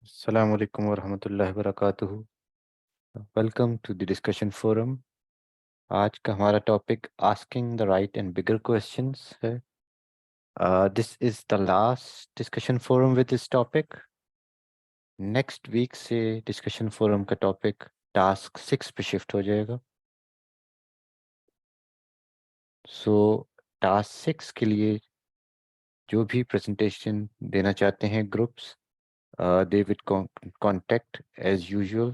السلام علیکم ورحمۃ اللہ وبرکاتہ. Welcome to the discussion forum. آج کا ہمارا topic asking the right and bigger questions ہے. This is the last discussion forum with this topic. Next week سے ڈسکشن فورم کا ٹاپک ٹاسک 6 پہ شفٹ ہو جائے گا. سو ٹاسک 6 کے لیے جو بھی پریزنٹیشن دینا چاہتے ہیں groups, they would contact as usual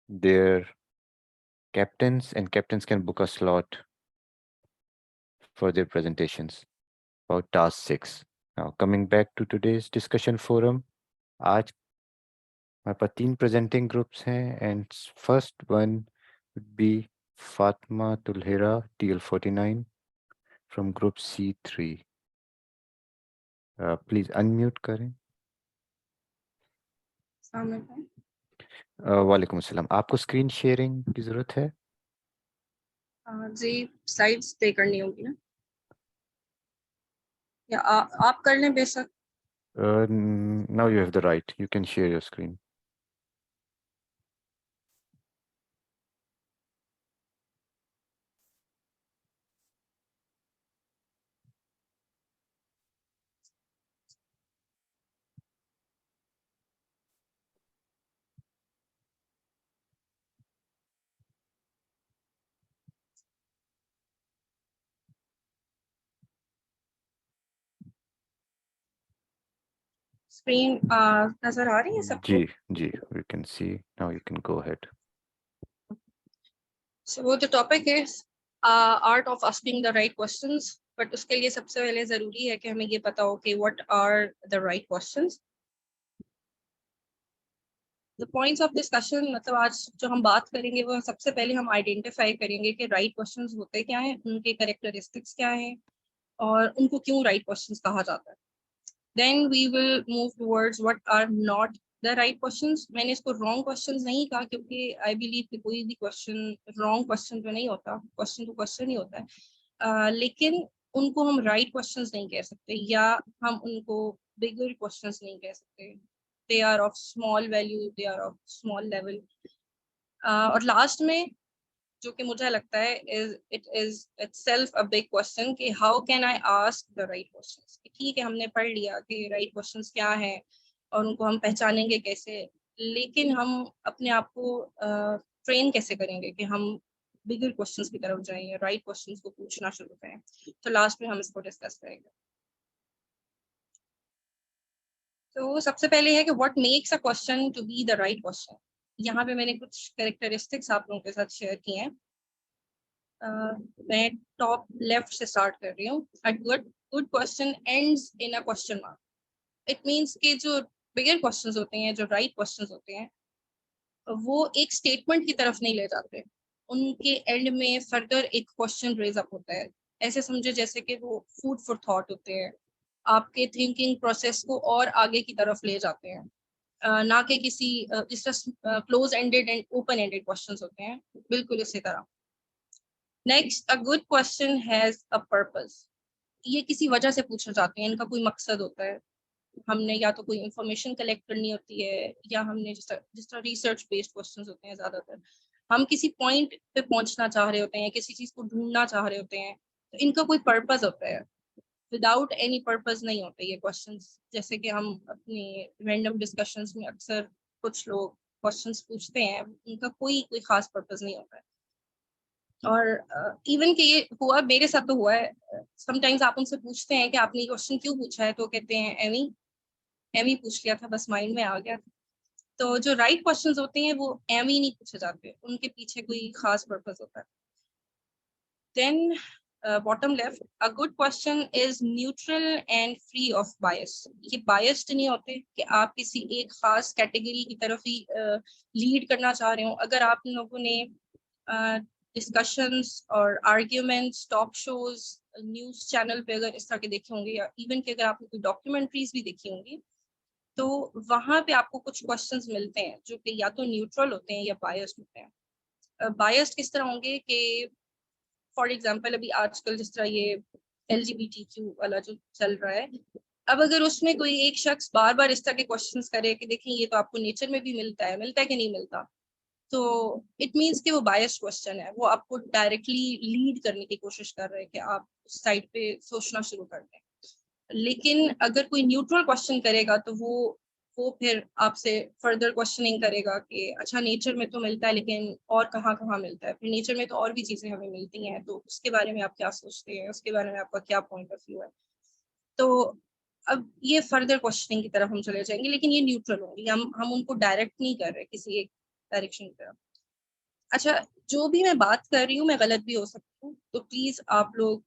their captains, and captains can book a slot for their presentations about task 6. Now coming back to today's discussion forum, آج ہمارے پاس 3 presenting groups ہیں, and first one would be Fatma Tulhira TL49 from group C3. Please unmute کریں. السلام علیکم. وعلیکم السلام. آپ کو اسکرین شیئرنگ کی ضرورت ہے؟ جی سلائڈس پے کرنی ہوگی نا, یا آپ کر لیں بے شک. Now you have the right. You can share your screen. Screen نظر آ رہی ہے سب کو؟ جی جی, we can see. Now you can go ahead. So the topic is art of asking the right questions. But اس کے لیے سب سے پہلے ضروری ہے کہ ہمیں یہ پتا ہو کہ what are the right questions. The points of discussion, مطلب آج جو ہم بات کریں گے وہ سب سے پہلے ہم آئیڈینٹیفائی کریں گے کہ رائٹ کوشچنز ہوتے کیا ہیں, ان کے کریکٹرسٹکس کیا ہیں, اور ان کو کیوں رائٹ کوشچنز کہا جاتا ہے. Then we will move towards what are not the right questions. میں نے اس کو wrong questions نہیں کہا کیونکہ I believe کہ کوئی بھی question wrong question تو نہیں ہوتا, question تو question ہی ہوتا ہے, لیکن ان کو ہم right questions نہیں کہہ سکتے, یا ہم ان کو bigger questions نہیں کہہ سکتے. They are of small value, they are of small level. اور لاسٹ میں جو کہ مجھے لگتا ہے it is itself a big question کہ how can I ask the right questions. ٹھیک ہے, ہم نے پڑھ لیا کہ right questions کیا ہیں اور ان کو ہم پہچانیں گے کیسے, لیکن ہم اپنے آپ کو ٹرین کیسے کریں گے کہ ہم bigger questions کی طرف جائیں یا right questions کو پوچھنا شروع کریں. تو لاسٹ میں ہم اس کو ڈسکس کریں گے. تو سب سے پہلے ہے کہ what makes a question to be the right question. یہاں پہ میں نے کچھ کریکٹرسٹکس آپ لوگوں کے ساتھ شیئر کیے ہیں. میں ٹاپ لیفٹ سے اسٹارٹ کر رہی ہوں. A good question ends in a question mark. It means کہ جو bigger questions ہوتے ہیں, جو right questions ہوتے ہیں, وہ ایک اسٹیٹمنٹ کی طرف نہیں لے جاتے, ان کے اینڈ میں فردر ایک کوشچن ریز اپ ہوتا ہے. ایسے سمجھے جیسے کہ وہ فوڈ فار تھاٹ ہوتے ہیں, آپ کے تھنکنگ پروسیس کو اور آگے کی طرف لے جاتے ہیں, نہ کہ کسی جس طرح close ended and open ended questions ہوتے ہیں, بالکل اسی طرح. Next, a good question has a purpose. یہ کسی وجہ سے پوچھے جاتے ہیں, ان کا کوئی مقصد ہوتا ہے. ہم نے یا تو کوئی انفارمیشن کلیکٹ کرنی ہوتی ہے, یا ہم نے جس طرح ریسرچ بیسڈ کوشچنس ہوتے ہیں, زیادہ تر ہم کسی پوائنٹ پہ پہنچنا چاہ رہے ہوتے ہیں, کسی چیز کو ڈھونڈنا چاہ رہے ہوتے ہیں, تو ان کا کوئی پرپز ہوتا ہے. وداؤٹ اینی پرپز نہیں ہوتے یہ کوشچنس. جیسے کہ ہم اپنی رینڈم ڈسکشنس میں اکثر کچھ لوگ کوشچنس پوچھتے ہیں, ان کا کوئی خاص پرپز نہیں ہوتا ہے. اور ایون کہ یہ ہوا, میرے ساتھ تو ہوا ہے, سم ٹائمز آپ ان سے پوچھتے ہیں کہ آپ نے یہ کوشچن کیوں پوچھا ہے, تو کہتے ہیں ایویں پوچھ لیا تھا, بس مائنڈ میں آ گیا. تو جو رائٹ کوشچنز ہوتے ہیں وہ ایویں نہیں پوچھے جاتے, ان کے پیچھے کوئی خاص پرپز ہوتا ہے. Then bottom left, a good question is neutral and free of bias. یہ biased نہیں ہوتے کہ آپ کسی ایک خاص کیٹیگری کی طرف ہی لیڈ کرنا چاہ رہے ہوں. اگر آپ لوگوں نے ڈسکشنس اور arguments talk shows news channel پہ اگر اس طرح کے دیکھے ہوں گے, یا ایون کہ اگر آپ نے کوئی ڈاکیومنٹریز بھی دیکھی ہوں گی, تو وہاں پہ آپ کو کچھ کوشچنس ملتے ہیں جو کہ یا تو نیوٹرل ہوتے ہیں یا بائسڈ ہوتے ہیں. بائسڈ کس طرح ہوں گے کہ فار ایگزامپل ابھی آج کل جس طرح یہ LGBTQ والا جو چل رہا ہے, اب اگر اس میں کوئی ایک شخص بار بار اس طرح کے کوشچنس کرے کہ دیکھیں یہ تو آپ کو نیچر میں بھی ملتا ہے کہ نہیں ملتا, تو اٹ مینس کہ وہ بائس کوشچن ہے, وہ آپ کو ڈائریکٹلی لیڈ کرنے کی کوشش کر رہے ہیں کہ آپ اس سائڈ پہ سوچنا شروع کر دیں. لیکن اگر کوئی نیوٹرل کوشچن کرے گا تو وہ پھر آپ سے فردر کوشچننگ کرے گا کہ اچھا نیچر میں تو ملتا ہے لیکن اور کہاں کہاں ملتا ہے, پھر نیچر میں تو اور بھی چیزیں ہمیں ملتی ہیں, تو اس کے بارے میں آپ کیا سوچتے ہیں, اس کے بارے میں آپ کا کیا پوائنٹ آف ویو ہے. تو اب یہ فردر کوشچننگ کی طرف ہم چلے جائیں گے, لیکن یہ نیوٹرل ہوں گی, ہم ان کو ڈائریکٹ نہیں کر رہے کسی ایک ڈائریکشن کی طرف. اچھا, جو بھی میں بات کر رہی ہوں میں غلط بھی ہو سکتی ہوں, تو پلیز آپ لوگ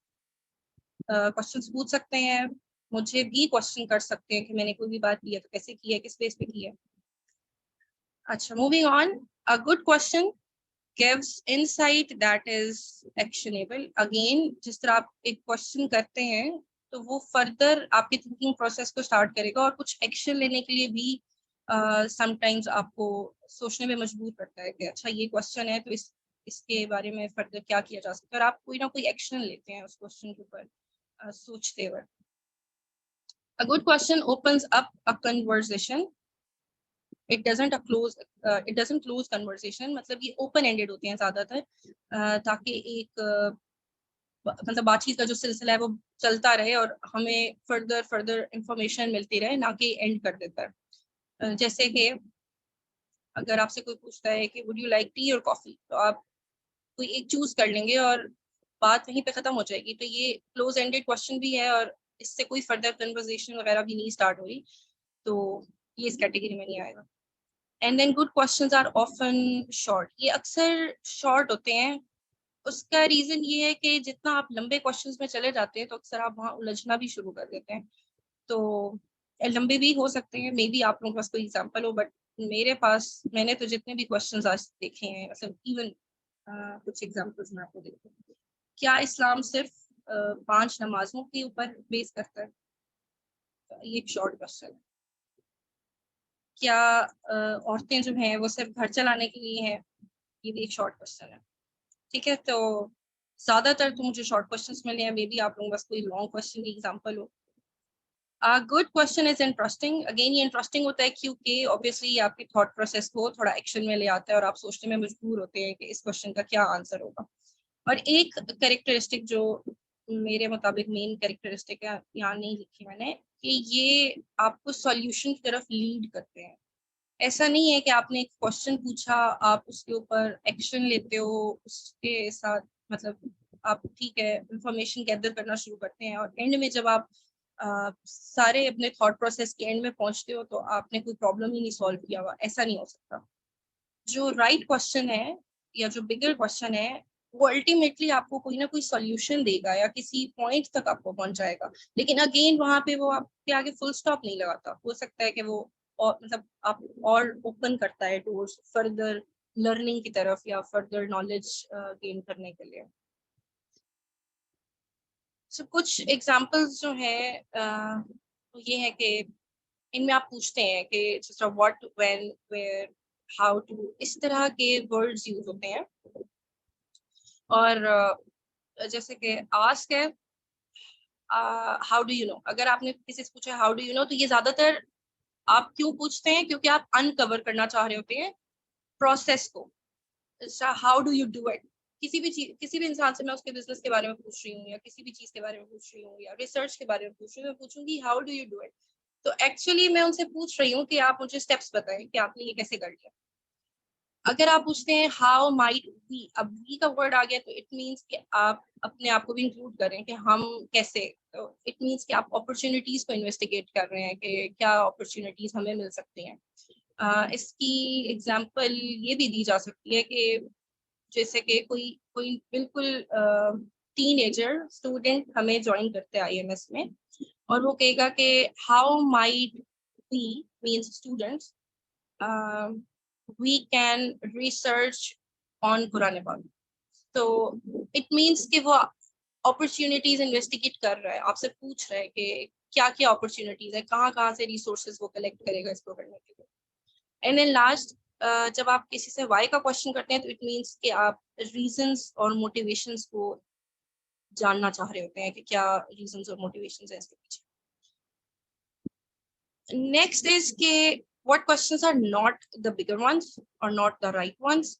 کوشچنس پوچھ سکتے ہیں, مجھے بھی کوشچن کر سکتے ہیں کہ میں نے کوئی بھی بات کی ہے تو کیسے کی ہے, کس بیس پہ کی ہے. اچھا, moving on. A good question gives insight that is actionable. Again, جس طرح آپ ایک کوشچن کرتے ہیں تو وہ فردر آپ کی تھنکنگ پروسیس کو اسٹارٹ کرے گا, اور کچھ ایکشن لینے کے لیے بھی سم ٹائمز آپ کو سوچنے میں مجبور کرتا ہے کہ اچھا یہ کوشچن ہے تو اس کے بارے میں فردر کیا کیا جا سکتا ہے, اور آپ کوئی نہ کوئی ایکشن لیتے ہیں اس کوشچن کے اوپر سوچتے ہوئے. A good question opens up a conversation. It doesn't close conversation. مطلب یہ open ended ہوتے ہیں زیادہ تر, تاکہ ایک مطلب بات چیت کا جو سلسلہ ہے وہ چلتا رہے اور ہمیں فردر انفارمیشن ملتی رہے, نہ کہ اینڈ کر دیتا ہے. جیسے کہ اگر آپ سے کوئی پوچھتا ہے کہ would you like tea or coffee, تو آپ کوئی ایک چوز کر لیں گے اور بات وہیں پہ ختم ہو جائے گی. تو یہ کلوز اینڈیڈ کوشچن بھی ہے اور اس سے کوئی فردر کنورزیشن وغیرہ بھی نہیں اسٹارٹ ہوئی, تو یہ اس کیٹیگری میں نہیں آئے گا. And then good questions are often short. یہ اکثر شارٹ ہوتے ہیں. اس کا ریزن یہ ہے کہ جتنا آپ لمبے کوشچنز میں چلے جاتے ہیں تو اکثر آپ وہاں الجھنا بھی شروع کر دیتے ہیں. تو لمبے بھی ہو سکتے ہیں, مے بی آپ لوگوں کے پاس کوئی ایگزامپل ہو, بٹ میرے پاس میں نے تو جتنے بھی کوشچنز آج دیکھے ہیں, مطلب ایون کچھ ایگزامپلز میں آپ کو دیکھوں. کیا اسلام صرف 5 نمازوں کے اوپر بیس کرتا ہے؟ یہ ایک شارٹ کوشچن ہے. کیا عورتیں جو ہیں وہ صرف گھر چلانے کے لیے ہیں؟ یہ بھی ایک شارٹ کوشچن ہے. ٹھیک ہے, تو زیادہ تر تو مجھے شارٹ کوشچنس ملے ہیں, مے بی آپ لوگوں کے پاس کوئی لانگ کوشچن کی example who. Good question is interesting. Again یہ انٹرسٹنگ ہوتا ہے کیونکہ اوبیسلی آپ کی تھاٹ پروسیس کو تھوڑا ایکشن میں لے آتا ہے اور آپ سوچنے میں مجبور ہوتے ہیں کہ اس کوشچن کا کیا آنسر ہوگا. اور ایک کریکٹرسٹک جو میرے مطابق مین کریکٹرسٹک ہے, یہاں نہیں لکھی میں نے, کہ یہ آپ کو سولوشن کی طرف لیڈ کرتے ہیں. ایسا نہیں ہے کہ آپ نے ایک کوشچن پوچھا, آپ اس کے اوپر ایکشن لیتے ہو, اس کے ساتھ مطلب آپ ٹھیک ہے انفارمیشن گیدر کرنا شروع کرتے ہیں, اور اینڈ میں جب آپ سارے اپنے تھاٹ پروسیس کے اینڈ میں پہنچتے ہو تو آپ نے کوئی پرابلم ہی نہیں سالو کیا ہوا. ایسا نہیں ہو سکتا. جو رائٹ کوشچن ہے یا جو بگر کوشچن ہے وہ الٹیمیٹلی آپ کو کوئی نہ کوئی سولوشن دے گا یا کسی پوائنٹ تک آپ کو پہنچائے گا, لیکن اگین وہاں پہ وہ آپ کے آگے فل اسٹاپ نہیں لگاتا. ہو سکتا ہے کہ وہ مطلب آپ اور اوپن کرتا ہے ٹورڈز فردر لرننگ کی طرف یا فردر نالج گین کرنے کے لیے. کچھ ایگزامپلس جو ہیں یہ ہے کہ ان میں آپ پوچھتے ہیں کہ what, when, where, how to, اس طرح کے ورڈز یوز ہوتے ہیں. اور جیسے کہ آسک ہے ہاؤ ڈو یو نو. اگر آپ نے کسی سے پوچھا ہاؤ ڈو یو نو, تو یہ زیادہ تر آپ کیوں پوچھتے ہیں, کیونکہ آپ انکور کرنا چاہ رہے ہوتے ہیں پروسیس کو. How do you do it. کسی بھی انسان سے میں اس کے بزنس کے بارے میں پوچھ رہی ہوں یا کسی بھی چیز کے بارے میں پوچھ رہی ہوں یا ریسرچ کے بارے میں پوچھ رہی ہوں, میں پوچھوں گی how do you do it. تو ایکچولی میں ان سے پوچھ رہی ہوں کہ آپ مجھے اسٹیپس بتائیں کہ آپ نے یہ کیسے کر لیا. اگر آپ پوچھتے ہیں ہاؤ مائٹ وی, اب وی کا ورڈ آ گیا تو اٹ مینس کہ آپ اپنے آپ کو بھی انکلوڈ کریں کہ ہم کیسے. تو اٹ مینس کہ آپ اپرچونیٹیز کو انویسٹیگیٹ کر رہے ہیں کہ کیا اپرچونیٹیز ہمیں مل سکتی ہیں. اس کی ایگزامپل یہ بھی دی جا سکتی ہے کہ جیسے کہ کوئی بالکل ٹین ایجر اسٹوڈنٹ ہمیں جوائن کرتے ہیں IMS میں, اور وہ کہے گا کہ how might we means students we can research on Quran پاک. تو it means کہ وہ opportunities انویسٹیگیٹ کر رہا ہے, آپ سے پوچھ رہا ہے کہ کیا کیا opportunities ہے, کہاں سے ریسورسز وہ کلیکٹ کرے گا اس کو کرنے کے لیے. اینڈ دین لاسٹ, جب آپ کسی سے وائی کا کوشچن کرتے ہیں تو اٹ مینس کہ آپ ریزنس اور موٹیویشنس کو جاننا چاہ رہے ہوتے ہیں کہ کیا ریزنس اور موٹیویشنز ہیں اس کے پیچھے. Next is ke what questions are not the bigger ones or not the right ones.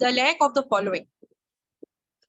The lack of the following.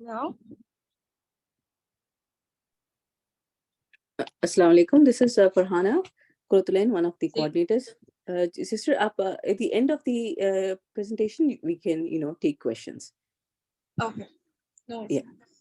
No? Assalamu alaikum. This is Farhana Kurtulain, one of the Sí. coordinators. Sister, at the end of the presentation, we can, take questions. Okay. No. Yeah.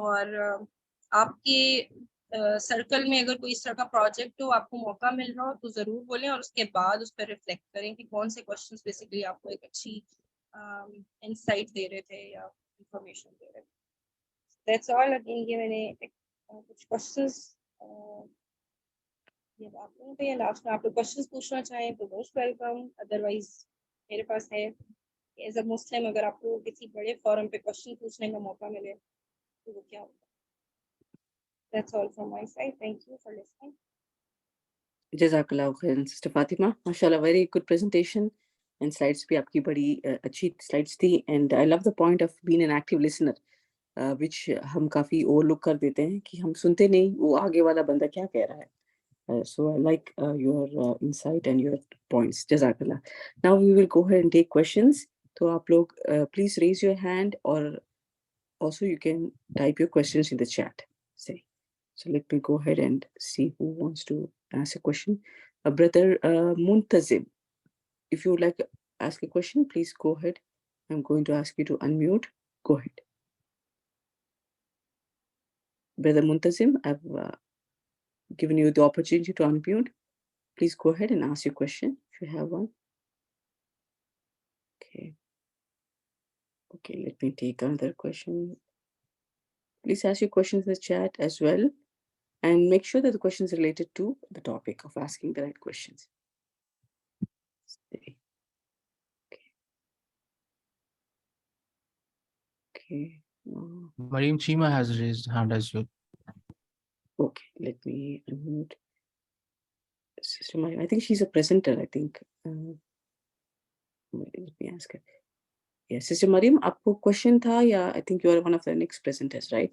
اور آپ کے circle میں اگر کوئی اس طرح کا project ہو, آپ کو موقع مل رہا ہو تو ضرور بولیں, اور اس کے بعد اس پہ ریفلیکٹ کریں کہ کون سے کوشچنس بیسیکلی آپ کو ایک اچھی انسائٹ دے رہے تھے یا انفارمیشن دے رہے تھے. That's all. اگین یہ میں نے کچھ کوشچنس یہ آپ لوگوں پہ لاسٹ میں آپ کو کوشچنس پوچھنا چاہیں تو موسٹ ویلکم, ادروائز میرے پاس ہے ایز اے مسلم اگر آپ کو کسی بڑے فورم پہ کوشچن پوچھنے کا موقع ملے تو وہ کیا ہوگا. That's all from my side. Thank you for listening. Jazakallah khairan, Sister Fatima. MashaAllah, very good presentation. And slides bhi aapki badi achhi slides thi. And I love the point of being an active listener, which hum kafi overlook kar dete hain ki hum sunte nahi, wo aage wala banda kya keh raha hai. So I like your insight and your points. Jazakallah. Now we will go ahead and take questions. So aap log please raise your hand, or also you can type your questions in the chat. Say. So let me go ahead and see who wants to ask a question. Brother Muntazim, if you would like to ask a question, please go ahead. I'm going to ask you to unmute. Go ahead. Brother Muntazim, I've given you the opportunity to unmute. Please go ahead and ask your question if you have one. Okay. Okay, let me take another question. Please ask your questions in the chat as well. And make sure that the question is related to the topic of asking the right questions. Okay. Okay. Mariam Chima has raised hand as well. Okay, let me unmute Sister Mariam. I think she's a presenter, I think. Let me ask her. Yeah, Sister Mariam, aapko question tha, ya I think you are one of the next presenters, right?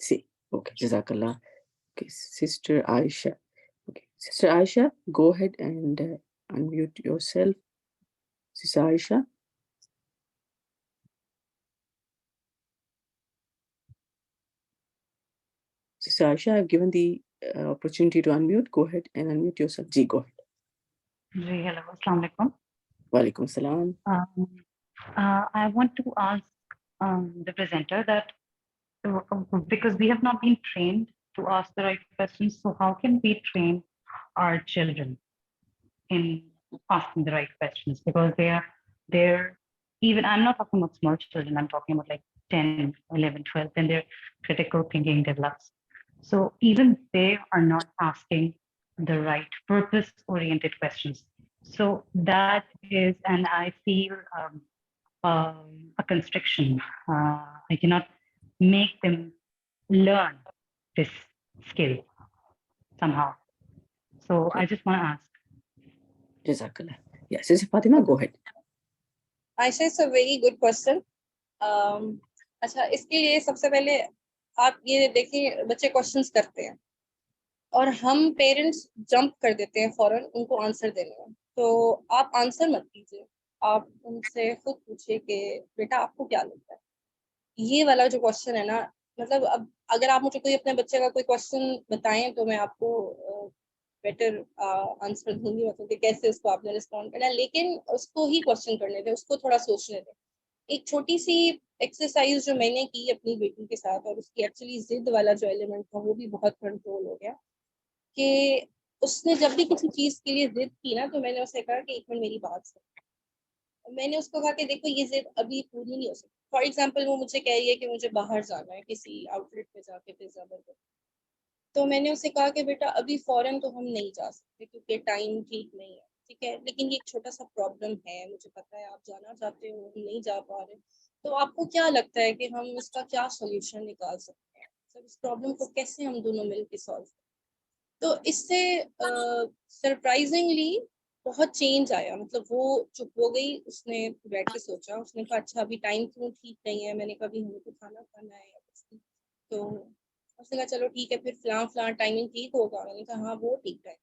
See, okay, Jazakallah. Okay, Sister Aisha. Okay, Sister Aisha, go ahead and unmute yourself. Sister Aisha. Sister Aisha, I've given the opportunity to unmute. Go ahead and unmute yourself. Ji, go ahead. Hello, Assalamu alaikum. Walaikum salam. I want to ask the presenter that because we have not been trained to ask the right questions, so how can we train our children in asking the right questions? Because they're even, I'm not talking about small children, I'm talking about like 10, 11, 12, and their critical thinking develops. So even they are not asking the right purpose-oriented questions. So that is, and I feel a constriction. I cannot make them learn this skill somehow. So I just want to ask. Jazakallah. Yeah, Sister Fatima, go ahead. Aisha, it's a very good question. اچھا, اس کے لیے سب سے پہلے آپ یہ دیکھیں بچے questions کرتے ہیں اور ہم پیرنٹس جمپ کر دیتے ہیں فوراً ان کو آنسر دینے میں. تو آپ آنسر مت کیجیے, آپ ان سے خود پوچھیے کہ بیٹا آپ کو کیا لگتا ہے. یہ والا جو کوشچن ہے نا, مطلب اب اگر آپ مجھے کوئی اپنے بچے کا کوئی کوشچن بتائیں تو میں آپ کو بیٹر آنسر دوں گی, مطلب کہ کیسے اس کو آپ نے رسپونڈ کرنا ہے, لیکن اس کو ہی کوشچن کرنے دیں, اس کو تھوڑا سوچنے دیں. ایک چھوٹی سی ایکسرسائز جو میں نے کی اپنی بیٹی کے ساتھ, اور اس کی ایکچولی ضد والا جو ایلیمنٹ تھا وہ بھی بہت کنٹرول ہو گیا, کہ اس نے جب بھی کسی چیز کے لیے ضد کی نا تو میں نے اسے کہا کہ ایک منٹ میری بات سن. میں نے اس کو کہا کہ دیکھو یہ ضد ابھی پوری نہیں ہو سکتی. فار ایگزامپل وہ مجھے کہہ رہی ہے کہ مجھے باہر جانا ہے کسی آؤٹ لیٹ پہ جا کے پیزا برگر, تو میں نے اسے کہا کہ بیٹا ابھی فوراً تو ہم نہیں جا سکتے کیونکہ ٹائم ٹھیک نہیں ہے, ٹھیک ہے, لیکن یہ ایک چھوٹا سا پرابلم ہے, مجھے پتا ہے آپ جانا چاہتے ہو, ہم نہیں جا پا رہے, تو آپ کو کیا لگتا ہے کہ ہم اس کا کیا سولوشن نکال سکتے ہیں, سر اس پرابلم کو کیسے ہم دونوں مل کے سالو کریں. تو اس سے سرپرائزنگلی بہت چینج آیا, مطلب وہ چپ ہو گئی, اس نے بیٹھ کے سوچا, اس نے کہا اچھا ابھی ٹائم کیوں ٹھیک نہیں ہے, میں نے کبھی ہم کو کھانا کھانا ہے یا کچھ, تو اس نے کہا چلو ٹھیک ہے پھر فلاں ٹائمنگ ٹھیک ہوگا. میں نے کہا ہاں وہ ٹھیک ہے.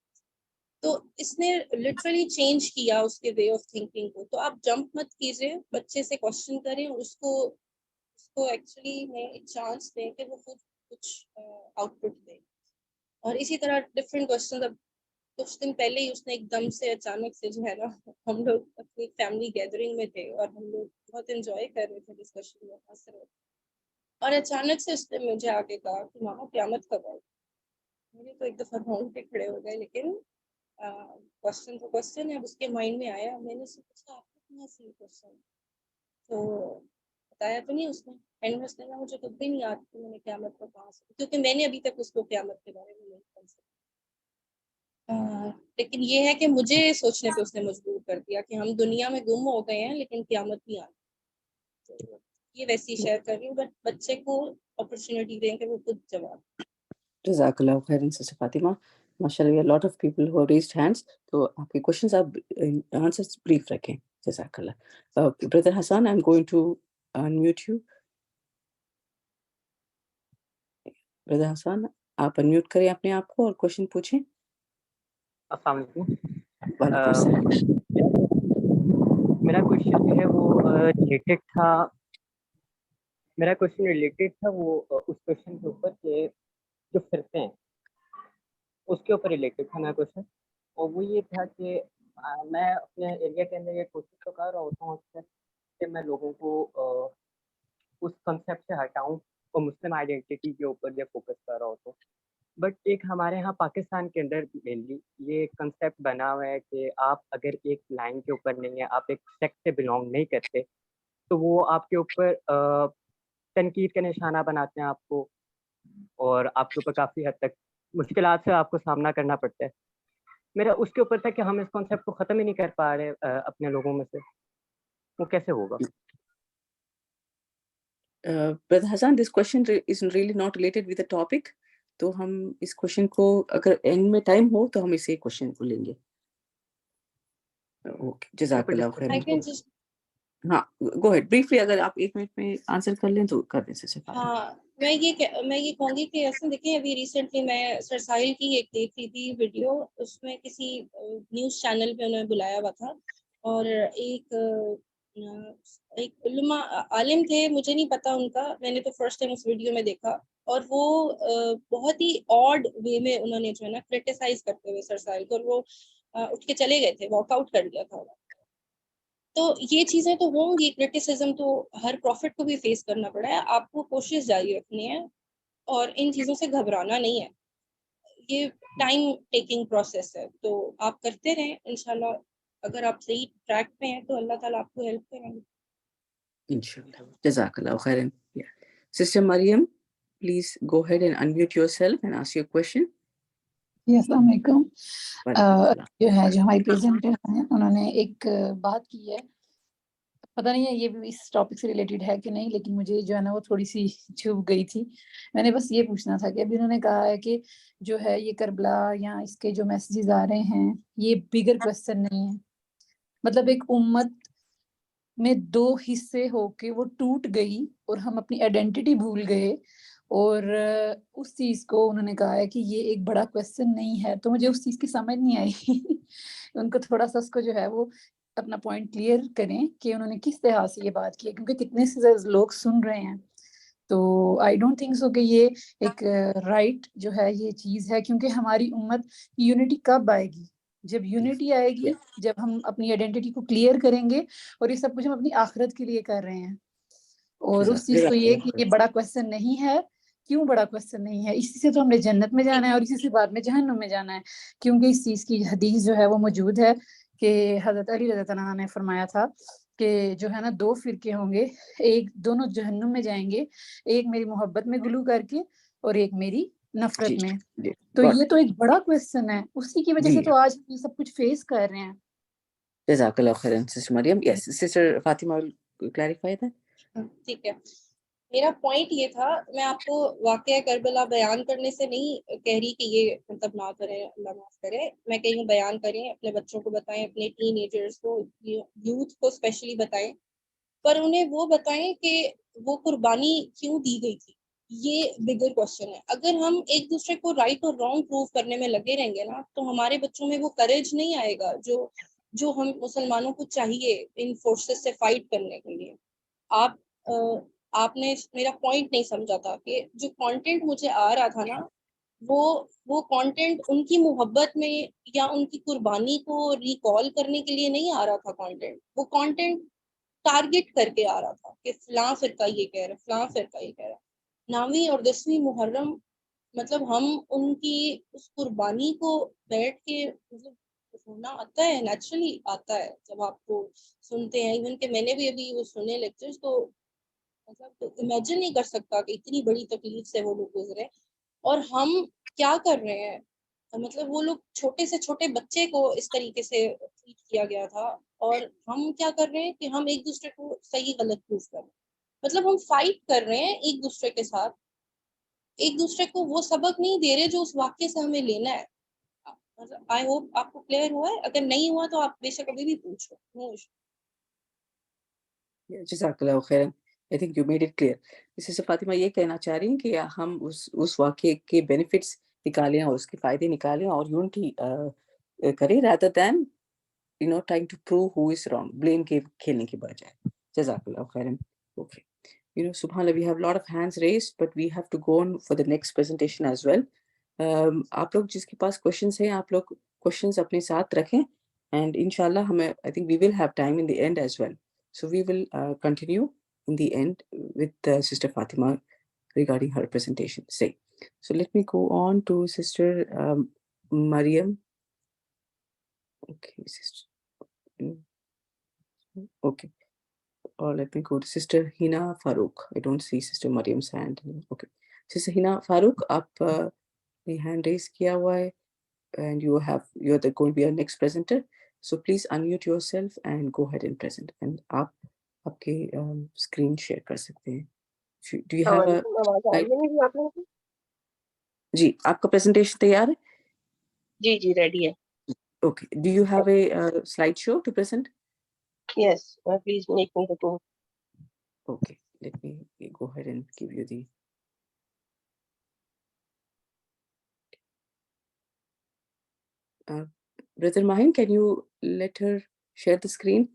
تو اس نے لٹرلی چینج کیا اس کے وے آف تھنکنگ کو. تو آپ جمپ مت کیجیے, بچے سے کوشچن کریں اور اس کو ایکچولی میں ایک چانس دیں کہ وہ خود کچھ آؤٹ پٹ دے. اور اسی طرح ڈفرینٹ کوشچن, اب کچھ دن پہلے ہی اس نے ایک دم سے اچانک سے جو ہے نا، ہم لوگ اپنی فیملی گیدرنگ میں تھے اور ہم لوگ بہت انجوائے کر رہے تھے ڈسکشن میں ہنس رہے تھے، اور اچانک سے اس نے مجھے آ کے کہا کہ ماما قیامت کب آئے. میرے تو ایک دفعہ رونگٹے کھڑے ہو گئے، لیکن کوشچن تو کوشچن ہے، اب اس کے مائنڈ میں آیا. میں نے اس سے پوچھا آپ کو کہاں سے یہ کوشچن، تو بتایا تو نہیں اس نے. اینڈ میں اس نے کہا مجھے کب بھی نہیں یاد کہ میں نے قیامت کو کہاں سے، کیونکہ میں نے ابھی تک اس کو قیامت کے بارے میں نہیں کہا سکتی. لیکن یہ ہے کہ مجھے سوچنے پہ اس نے مجبور کر دیا کہ ہم دنیا میں گم ہو گئے ہیں لیکن قیامت نہیں آئی. تو یہ ویسی شیئر کر رہی ہوں، بٹ بچے کو اپرچونیٹی دیں کہ وہ خود جواب. جزاک اللہ خیر سسٹر فاطمہ. ماشاءاللہ lot of people who raised hands. تو آپ کے کوشچنس آپ آنسرس بریف رکھیں. جزاک اللہ. Brother Hassan I am going to unmute you. Brother Hassan آپ انمیوٹ کریں اپنے آپ کو اور کوشچن پوچھیں. السلام علیکم. وعلیکم السلام. میرا کوشچن جو ہے وہ ریلیٹڈ تھا وہ اس کوشچن کے اوپر کہ جو فرقے ہیں اس کے اوپر ریلیٹڈ تھا میرا کوشچن. اور وہ یہ تھا کہ میں اپنے ایریا کے اندر یہ کوشش تو کر رہا ہوتا ہوں اکثر کہ میں لوگوں کو اس کنسیپٹ سے ہٹاؤں اور مسلم آئیڈینٹی کے اوپر یہ فوکس کر رہا ہوتا ہوں. بٹ ایک ہمارے ہاں پاکستان کے اندر مینلی یہ کنسیپٹ بنا ہوا ہے کہ آپ اگر ایک لائن کے اوپر نہیں ہیں، آپ ایک سیکٹ سے بلانگ نہیں کرتے، تو وہ آپ کے اوپر تنقید کا نشانہ بناتے ہیں آپ کو، اور آپ کے اوپر کافی حد تک مشکلات سے آپ کو سامنا کرنا پڑتا ہے. میرا اس کے اوپر تھا کہ ہم اس کانسیپٹ کو ختم ہی نہیں کر پا رہے اپنے لوگوں میں سے. وہ کیسے ہوگا؟ Brother Hassan, this question is really not related with the topic. تو ہم اس کوشچن کو اگر اینڈ میں ٹائم ہو تو ہم اسی کوشچن کو لیں گے. اوکے جزاک اللہ خیر. I can just ہاں گو ہیڈ بریفلی اگر آپ 1 منٹ میں آنسر کر لیں تو کر دیں سر. ہاں میں یہ کہوں گی کہ اصل دیکھیں ابھی ریسنٹلی میں سر ساحل کی ایک دیکھ رہی تھی ویڈیو، اس میں کسی نیوز چینل پہ انہوں نے بلایا ہوا تھا، اور ایک علماء عالم تھے، مجھے نہیں پتا ان کا، میں نے تو فرسٹ ٹائم اس ویڈیو میں دیکھا، اور وہ بہت ہی آڈ وے میں انہوں نے جو ہے نا کرٹیسائز کرتے ہوئے سر ساحل کو، اور وہ اٹھ کے چلے گئے تھے، واک آؤٹ کر دیا تھا. تو یہ چیزیں تو ہوں گی، کرٹیسزم تو ہر پروفٹ کو بھی فیس کرنا پڑا ہے. آپ کو کوشش جاری رکھنی ہے اور ان چیزوں سے گھبرانا نہیں ہے. یہ ٹائم ٹیکنگ پروسیس ہے، تو آپ کرتے رہیں. انشاءاللہ اگر آپ صحیح ٹریک پہ ہیں تو اللہ تعالیٰ آپ کو ہیلپ کریں گے. انشاءاللہ. جزاک اللہ خیر. Sister Maryam please go ahead and unmute yourself and ask your question. جی السلام علیکم. وعلیکم السلام. جو ہماری پریزنٹر ہیں انہوں نے ایک بات کی ہے، پتہ نہیں ہے یہ بھی اس ٹاپک سے ریلیٹڈ ہے کہ نہیں، لیکن مجھے جو ہے نا وہ تھوڑی سی چھپ گئی تھی. میں نے بس یہ پوچھنا تھا کہ ابھی انہوں نے کہا ہے کہ جو ہے یہ کربلا یا اس کے جو میسیجز آ رہے ہیں یہ بگر کوسچن نہیں ہے، مطلب ایک امت میں 2 حصے ہو کے وہ ٹوٹ گئی اور ہم اپنی آئیڈینٹی بھول گئے، اور اس چیز کو انہوں نے کہا ہے کہ یہ ایک بڑا کویسچن نہیں ہے. تو مجھے اس چیز کی سمجھ نہیں آئی. ان کو تھوڑا سا اس کو جو ہے وہ اپنا پوائنٹ کلیئر کریں کہ انہوں نے کس طرح سے یہ بات کی ہے، کیونکہ کتنے سے لوگ سن رہے ہیں. تو آئی ڈونٹ تھنک سو کہ یہ ایک رائٹ جو ہے یہ چیز ہے، کیونکہ ہماری امت یونٹی کب آئے گی؟ جب یونٹی آئے گی، جب ہم اپنی آئیڈینٹی کو کلیئر کریں گے، اور یہ سب کچھ ہم اپنی آخرت کے لیے کر رہے ہیں. اور اس چیز کو یہ کہ یہ بڑا کویسچن نہیں ہے. کیوں بڑا کویسچن نہیں ہے؟ اسی سے تو ہم نے جنت میں جانا ہے اور اسی سے بعد میں جہنم میں جانا ہے، کیونکہ اس چیز کی حدیث جو ہے وہ موجود ہے کہ حضرت علی رضی اللہ عنہ نے فرمایا تھا کہ جو ہے نا 2 فرقے ہوں گے، ایک دونوں جہنم میں جائیں گے، ایک میری محبت میں گلو کر کے اور ایک میری نفرت میں. تو یہ تو ایک بڑا کویسچن ہے، اسی کی وجہ سے تو آج یہ سب کچھ فیس کر رہے ہیں. جزاک اللہ خیر sister Maryam. Yes sister Fatima will clarify that. ٹھیک ہے، میرا پوائنٹ یہ تھا، میں آپ کو واقعہ کربلا بیان کرنے سے نہیں کہہ رہی کہ یہ مطلب نہ کریں، اللہ معاف کرے. میں کہہ رہی ہوں بیان کریں، اپنے بچوں کو بتائیں، اپنے ٹین ایجرز کو، یوتھ کو اسپیشلی بتائیں، پر انہیں وہ بتائیں کہ وہ قربانی کیوں دی گئی تھی. یہ بگر کوشچن ہے. اگر ہم ایک دوسرے کو رائٹ اور رانگ پروو کرنے میں لگے رہیں گے نا، تو ہمارے بچوں میں وہ کریج نہیں آئے گا جو ہم مسلمانوں کو چاہیے ان فورسز سے فائٹ کرنے کے لیے. آپ نے میرا پوائنٹ نہیں سمجھا تھا کہ جو کانٹینٹ مجھے آ رہا تھا نا، وہ کنٹینٹ ان کی محبت میں یا ان کی قربانی کو ریکال کرنے کے لیے نہیں آ رہا تھا کنٹینٹ. وہ کنٹینٹ ٹارگٹ کر کے آ رہا تھا کہ فلاں فرقہ یہ کہہ رہا ہے, فلاں فرقہ یہ کہہ رہا ہے. 9ویں اور 10ویں محرم مطلب ہم ان کی اس قربانی کو بیٹھ کے مطلب ہونا آتا ہے, نیچرلی آتا ہے جب آپ کو سنتے ہیں. ایون کہ میں نے بھی ابھی وہ سنے لیکچرز, تو مطلب امیجن نہیں کر سکتا کہ اتنی بڑی تکلیف سے وہ لوگ گزرے. اور ہم کیا کر رہے ہیں, مطلب وہ لوگ چھوٹے سے چھوٹے بچے کو اس طریقے سے ٹریٹ کیا گیا تھا, اور ہم کیا کر رہے ہیں کہ ہم ایک دوسرے کو صحیح غلط پروف کر رہے ہیں. مطلب ہم فائٹ کر رہے ہیں ایک دوسرے کے ساتھ, ایک دوسرے کو وہ سبق نہیں دے رہے جو اس واقعے سے ہمیں لینا ہے. آئی ہوپ آپ کو کلیئر ہوا ہے, اگر نہیں ہوا تو آپ بے شک ابھی بھی پوچھو. جزاک اللہ خیر. I think you made it clear. Sister Fatima یہ کہنا چاہ رہی ہیں کہ ہم اس واقعے کے بینیفٹس نکالیں اور اس کے فائدے نکالیں اور یونٹی کریں rather than trying to prove who is wrong, blame کے کھیلنے کے بجائے. جزاک اللہ خیر. Okay. SubhanAllah, we have a lot of hands raised, but we have to go on for the next presentation as well. آپ لوگ جس کے پاس questions ہیں, آپ لوگ questions اپنے ساتھ رکھیں, and inshallah ہمیں I think we will have time in the end as well. So we will continue in the end with Sister Fatima regarding her presentation. So let me go on to Sister Mariam. Okay, Sister. Okay. Or let me go to Sister Hina Farooq. I don't see Sister Mariam's hand. Okay. Sister Hina Farooq, آپ نے hand raise کیا ہوا ہے, and you're going to be our next presenter. So please unmute yourself and go ahead and present. And آپ کے screen share کر سکتے ہیں. Do you have a slide? جی, آپ کا presentation تیار ہے؟ جی جی ریڈی ہے. Okay. Do you have a slideshow to present? Yes, please make me the tool. Okay, let me go ahead and give you the. Brother Mahin, can you let her share the screen?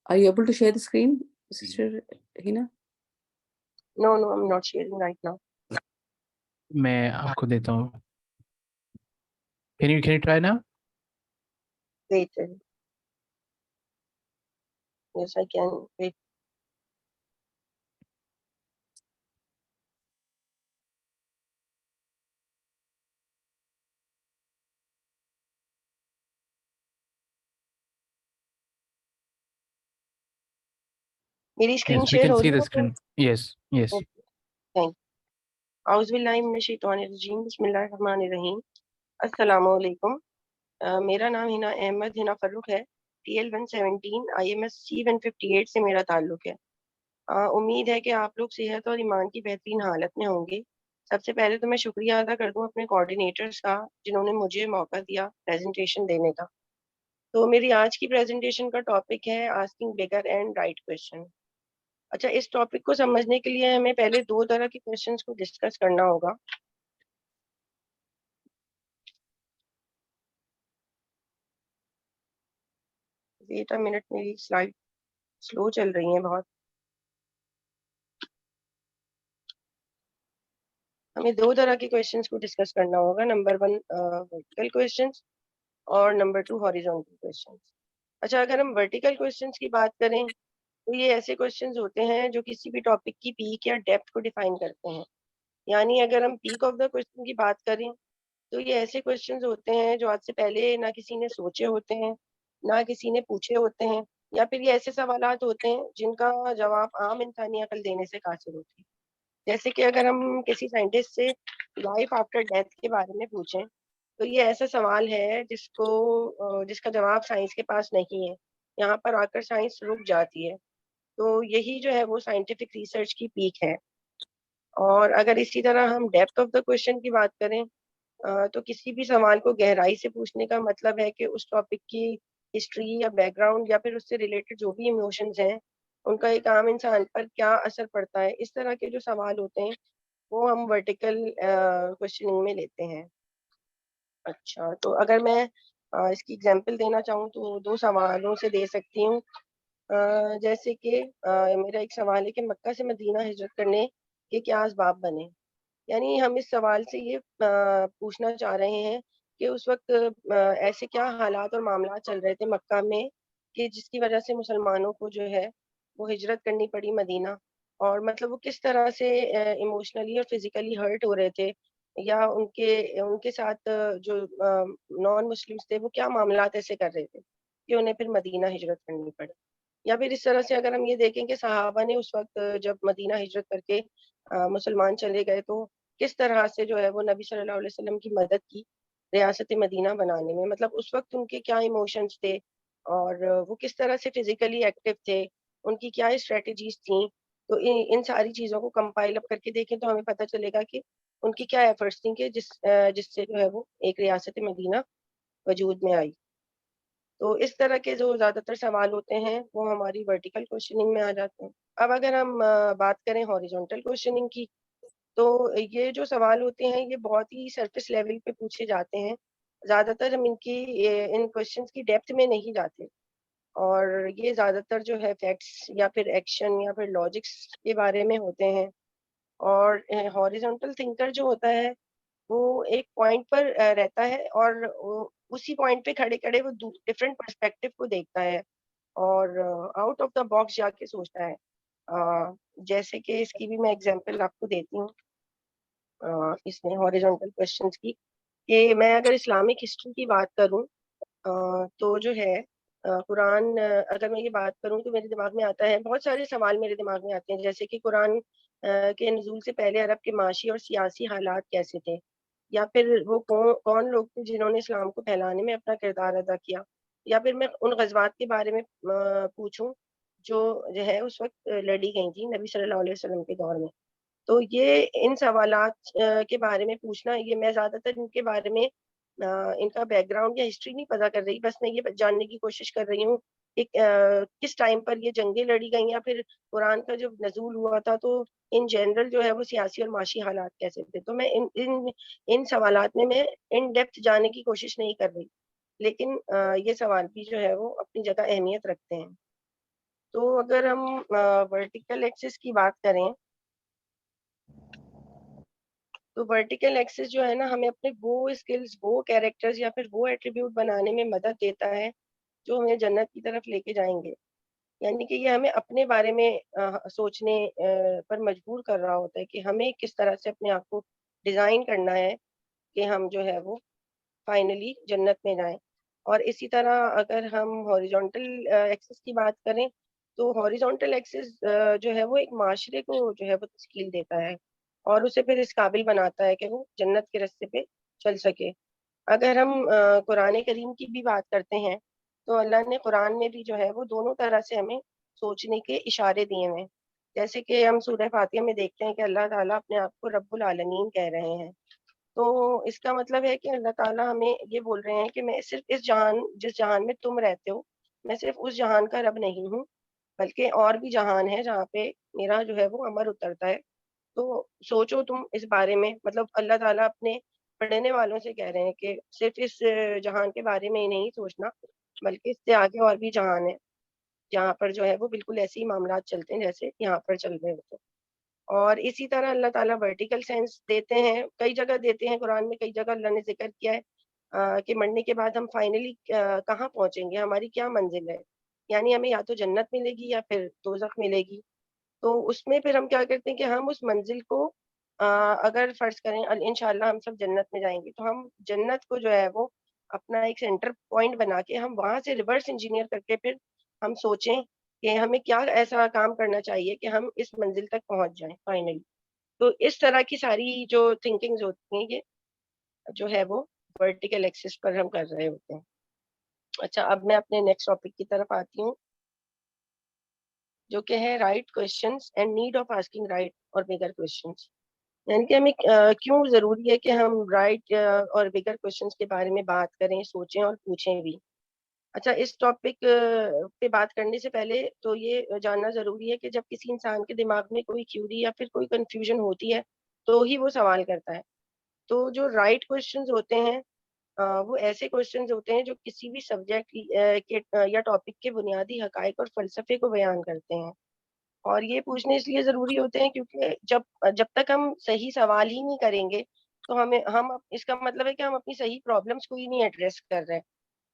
Are you able to share the screen, Sister Hina? No, I'm not sharing right now. میں آپ کو دیتا ہوں. Can you try now? Wait. Yes, I can. Wait. میری screen Yes, we share can who see رہی the ہے. screen. Yes. Thank. اعوذ باللہ من الشیطان الرجیم, بسم اللہ الرحمن الرحیم. السلام علیکم. میرا نام ہنا احمد ہنا فروخ ہے. TL 117 IMS C158 سے میرا تعلق ہے. امید ہے کہ آپ لوگ صحت اور ایمان کی بہترین حالت میں ہوں گے. سب سے پہلے تو میں شکریہ ادا کر دوں اپنے کوآرڈینیٹرز کا, جنہوں نے مجھے موقع دیا پریزنٹیشن دینے کا. تو میری آج کی پریزنٹیشن کا ٹاپک ہے asking bigger and right question. اچھا, اس ٹاپک کو سمجھنے کے لیے ہمیں پہلے 2 طرح کے کویشچنس کو ڈسکس کرنا ہوگا. ویٹ اے منٹ, میری سلائڈ سلو چل رہی ہیں بہت. ہمیں 2 طرح کے کویشچنس کو ڈسکس کرنا ہوگا. نمبر 1 ورٹیکل کویشچنس اور نمبر 2 ہاریزونٹل کویشچنس. اچھا, اگر ہم ورٹیکل کویشچنس کی بات کریں تو یہ ایسے کویشچنز ہوتے ہیں جو کسی بھی ٹاپک کی پیک یا ڈیپتھ کو ڈیفائن کرتے ہیں. یعنی اگر ہم پیک آف دا کویشچن کی بات کریں تو یہ ایسے کویشچنز ہوتے ہیں جو آج سے پہلے نہ کسی نے سوچے ہوتے ہیں, نہ کسی نے پوچھے ہوتے ہیں, یا پھر یہ ایسے سوالات ہوتے ہیں جن کا جواب عام انسانی عقل دینے سے قاصر ہوتی ہے. جیسے کہ اگر ہم کسی سائنٹسٹ سے لائف آفٹر ڈیتھ کے بارے میں پوچھیں تو یہ ایسا سوال ہے جس کا جواب سائنس کے پاس نہیں ہے. یہاں پر آ کر سائنس رک جاتی ہے. تو یہی جو ہے وہ سائنٹیفک ریسرچ کی پیک ہے. اور اگر اسی طرح ہم ڈیپتھ آف دا کویشچن کی بات کریں تو کسی بھی سوال کو گہرائی سے پوچھنے کا مطلب ہے کہ اس ٹاپک کی ہسٹری یا بیک گراؤنڈ یا پھر اس سے ریلیٹڈ جو بھی ایموشنز ہیں ان کا ایک عام انسان پر کیا اثر پڑتا ہے. اس طرح کے جو سوال ہوتے ہیں وہ ہم ورٹیکل کویشچننگ میں لیتے ہیں. اچھا, تو اگر میں اس کی ایگزامپل دینا چاہوں تو 2 سوالوں سے دے سکتی ہوں. جیسے کہ میرا ایک سوال ہے کہ مکہ سے مدینہ ہجرت کرنے کے کیا اسباب بنے. یعنی ہم اس سوال سے یہ پوچھنا چاہ رہے ہیں کہ اس وقت ایسے کیا حالات اور معاملات چل رہے تھے مکہ میں کہ جس کی وجہ سے مسلمانوں کو جو ہے وہ ہجرت کرنی پڑی مدینہ، اور مطلب وہ کس طرح سے ایموشنلی اور فزیکلی ہرٹ ہو رہے تھے، یا ان کے ساتھ جو نان مسلمس تھے وہ کیا معاملات ایسے کر رہے تھے کہ انہیں پھر مدینہ ہجرت کرنی پڑی. یا پھر اس طرح سے اگر ہم یہ دیکھیں کہ صحابہ نے اس وقت جب مدینہ ہجرت کر کے مسلمان چلے گئے تو کس طرح سے جو ہے وہ نبی صلی اللہ علیہ وسلم کی مدد کی ریاست مدینہ بنانے میں، مطلب اس وقت ان کے کیا ایموشنز تھے اور وہ کس طرح سے فزیکلی ایکٹیو تھے، ان کی کیا اسٹریٹجیز تھیں. تو ان ساری چیزوں کو کمپائل اپ کر کے دیکھیں تو ہمیں پتہ چلے گا کہ ان کی کیا ایفرٹس تھیں کہ جس سے جو ہے وہ ایک ریاست مدینہ وجود میں آئی. تو اس طرح کے جو زیادہ تر سوال ہوتے ہیں وہ ہماری ورٹیکل کوشچننگ میں آ جاتے ہیں. اب اگر ہم بات کریں ہاریزونٹل کوشچننگ کی، تو یہ جو سوال ہوتے ہیں یہ بہت ہی سرفیس لیول پہ پوچھے جاتے ہیں. زیادہ تر ہم ان کوشچنس کی ڈیپتھ میں نہیں جاتے، اور یہ زیادہ تر جو ہے فیکٹس یا پھر ایکشن یا پھر لاجکس کے بارے میں ہوتے ہیں. اور ہاریزونٹل تھنکر جو ہوتا ہے وہ ایک پوائنٹ پر رہتا ہے اور اسی پوائنٹ پہ کھڑے کھڑے وہ ڈفرینٹ پرسپیکٹو کو دیکھتا ہے اور آؤٹ آف دا باکس جا کے سوچتا ہے. جیسے کہ اس کی بھی میں اگزامپل آپ کو دیتی ہوں اس میں ہاریزونٹل کویسچنس کی، کہ میں اگر اسلامک ہسٹری کی بات کروں تو جو ہے قرآن، اگر میں یہ بات کروں تو میرے دماغ میں آتا ہے بہت سارے سوال میرے دماغ میں آتے ہیں، جیسے کہ قرآن کے نزول سے پہلے عرب کے معاشی اور سیاسی حالات کیسے تھے، یا پھر وہ کون لوگ تھے جنہوں نے اسلام کو پھیلانے میں اپنا کردار ادا کیا، یا پھر میں ان غزوات کے بارے میں پوچھوں جو ہے اس وقت لڑی گئی تھی نبی صلی اللہ علیہ وسلم کے دور میں. تو یہ ان سوالات کے بارے میں پوچھنا، یہ میں زیادہ تر ان کے بارے میں ان کا بیک گراؤنڈ یا ہسٹری نہیں پتا کر رہی، بس میں یہ جاننے کی کوشش کر رہی ہوں کہ کس ٹائم پر یہ جنگیں لڑی گئیں، یا پھر قرآن کا جب نزول ہوا تھا تو ان جنرل جو ہے وہ سیاسی اور معاشی حالات کیسے تھے. تو میں ان سوالات میں ان ڈیپتھ جانے کی کوشش نہیں کر رہی، لیکن یہ سوال بھی جو ہے وہ اپنی جگہ اہمیت رکھتے ہیں. تو اگر ہم ورٹیکل ایکسس کی بات کریں تو ورٹیکل ایکسس جو ہے نا ہمیں اپنے وہ اسکلز، وہ کیریکٹرز یا پھر وہ ایٹریبیوٹ بنانے میں مدد دیتا ہے جو ہمیں جنت کی طرف لے کے جائیں گے. یعنی کہ یہ ہمیں اپنے بارے میں سوچنے پر مجبور کر رہا ہوتا ہے کہ ہمیں کس طرح سے اپنے آپ کو ڈیزائن کرنا ہے کہ ہم جو ہے وہ فائنلی جنت میں جائیں. اور اسی طرح اگر ہم ہاریزونٹل ایکسس کی بات کریں تو ہاریزونٹل ایکسس جو ہے وہ ایک معاشرے کو جو ہے وہ تشکیل دیتا ہے اور اسے پھر اس قابل بناتا ہے کہ وہ جنت کے راستے پہ چل سکے. اگر ہم قرآن کریم کی بھی بات کرتے ہیں تو اللہ نے قرآن میں بھی جو ہے وہ دونوں طرح سے ہمیں سوچنے کے اشارے دیے ہیں. جیسے کہ ہم سورہ فاتحہ میں دیکھتے ہیں کہ اللہ تعالیٰ اپنے آپ کو رب العالمین کہہ رہے ہیں. تو اس کا مطلب ہے کہ اللہ تعالیٰ ہمیں یہ بول رہے ہیں کہ میں صرف جس جہان میں تم رہتے ہو، میں صرف اس جہان کا رب نہیں ہوں، بلکہ اور بھی جہان ہے جہاں پہ میرا جو ہے وہ امر اترتا ہے. تو سوچو تم اس بارے میں، مطلب اللہ تعالیٰ اپنے پڑھنے والوں سے کہہ رہے ہیں کہ صرف اس جہان کے بارے میں ہی نہیں سوچنا، بلکہ اس سے آگے اور بھی جہان ہے جہاں پر جو ہے وہ بالکل ایسے ہی معاملات چلتے ہیں جیسے یہاں پر چل رہے ہوتے ہیں. اور اسی طرح اللہ تعالیٰ ورٹیکل سینس دیتے ہیں، کئی جگہ دیتے ہیں قرآن میں، کئی جگہ اللہ نے ذکر کیا ہے کہ مرنے کے بعد ہم فائنلی کہاں پہنچیں گے، ہماری کیا منزل ہے. یعنی ہمیں یا تو جنت ملے گی یا پھر دوزخ ملے گی. تو اس میں پھر ہم کیا کرتے ہیں کہ ہم اس منزل کو اگر فرض کریں انشاءاللہ ہم سب جنت میں جائیں گے تو ہم جنت کو جو ہے وہ اپنا ایک سینٹر پوائنٹ بنا کے ہم وہاں سے ریورس انجینئر کر کے پھر ہم سوچیں کہ ہمیں کیا ایسا کام کرنا چاہیے کہ ہم اس منزل تک پہنچ جائیں فائنلی. تو اس طرح کی ساری جو تھنکنگز ہوتی ہیں یہ جو ہے وہ ورٹیکل ایکسس پر ہم کر رہے ہوتے ہیں. اچھا، اب میں اپنے نیکسٹ ٹاپک کی طرف آتی ہوں جو کہ ہے right questions and need of asking right اور بگر کویشچنس. یعنی کہ ہمیں کیوں ضروری ہے کہ ہم رائٹ اور بگر کویشچنس کے بارے میں بات کریں، سوچیں اور پوچھیں بھی. اچھا، اس ٹاپک پہ بات کرنے سے پہلے تو یہ جاننا ضروری ہے کہ جب کسی انسان کے دماغ میں کوئی کیوری یا پھر کوئی کنفیوژن ہوتی ہے تو ہی وہ سوال کرتا ہے. تو جو رائٹ کویشچنز ہوتے ہیں وہ ایسے کویشچنز ہوتے ہیں جو کسی بھی سبجیکٹ یا ٹاپک کے بنیادی حقائق اور فلسفے کو بیان کرتے ہیں اور یہ پوچھنے اس لیے ضروری ہوتے ہیں کیونکہ جب تک ہم صحیح سوال ہی نہیں کریں گے تو ہم اس کا مطلب ہے کہ ہم اپنی صحیح پرابلمس کو ہی نہیں ایڈریس کر رہے.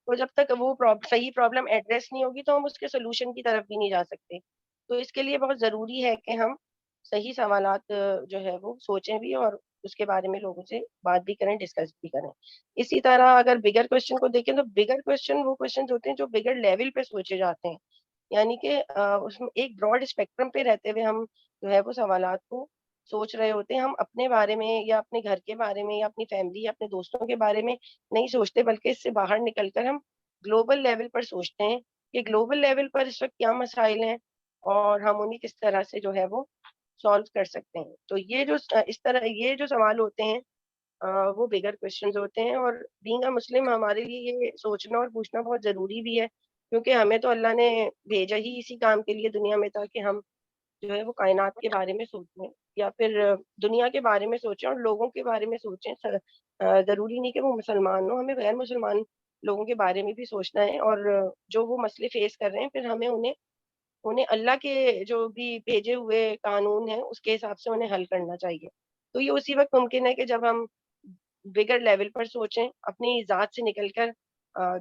تو جب تک وہ صحیح پرابلم ایڈریس نہیں ہوگی تو ہم اس کے سولوشن کی طرف بھی نہیں جا سکتے. تو اس کے لیے بہت ضروری ہے کہ ہم صحیح سوالات جو ہے وہ سوچیں بھی اور اس کے بارے میں لوگوں سے بات بھی کریں, ڈسکس بھی کریں. اسی طرح اگر بگر کوشچن کو دیکھیں تو بگر کوشچن وہ کوشچن ہوتے ہیں جو بگر لیول پہ سوچے جاتے ہیں, یعنی کہ اس میں ایک براڈ اسپیکٹرم پہ رہتے ہوئے ہم جو ہے وہ سوالات کو سوچ رہے ہوتے ہیں. ہم اپنے بارے میں یا اپنے گھر کے بارے میں یا اپنی فیملی یا اپنے دوستوں کے بارے میں نہیں سوچتے, بلکہ اس سے باہر نکل کر ہم گلوبل لیول پر سوچتے ہیں کہ گلوبل لیول پر اس وقت کیا مسائل ہیں اور ہم انہیں کس طرح سے جو ہے وہ سالو کر سکتے ہیں. تو یہ جو سوال ہوتے ہیں وہ بگر کوشچنز ہوتے ہیں. اور بینگ اے مسلم ہمارے لیے یہ سوچنا اور پوچھنا بہت ضروری بھی ہے, کیونکہ ہمیں تو اللہ نے بھیجا ہی اسی کام کے لیے دنیا میں, تاکہ ہم جو ہے وہ کائنات کے بارے میں سوچیں یا پھر دنیا کے بارے میں سوچیں اور لوگوں کے بارے میں سوچیں. ضروری نہیں کہ وہ مسلمان ہوں, ہمیں غیر مسلمان لوگوں کے بارے میں بھی سوچنا ہے, اور جو وہ مسئلے فیس کر رہے ہیں پھر ہمیں انہیں اللہ کے جو بھی بھیجے ہوئے قانون ہیں اس کے حساب سے انہیں حل کرنا چاہیے. تو یہ اسی وقت ممکن ہے کہ جب ہم بگر لیول پر سوچیں, اپنی ذات سے نکل کر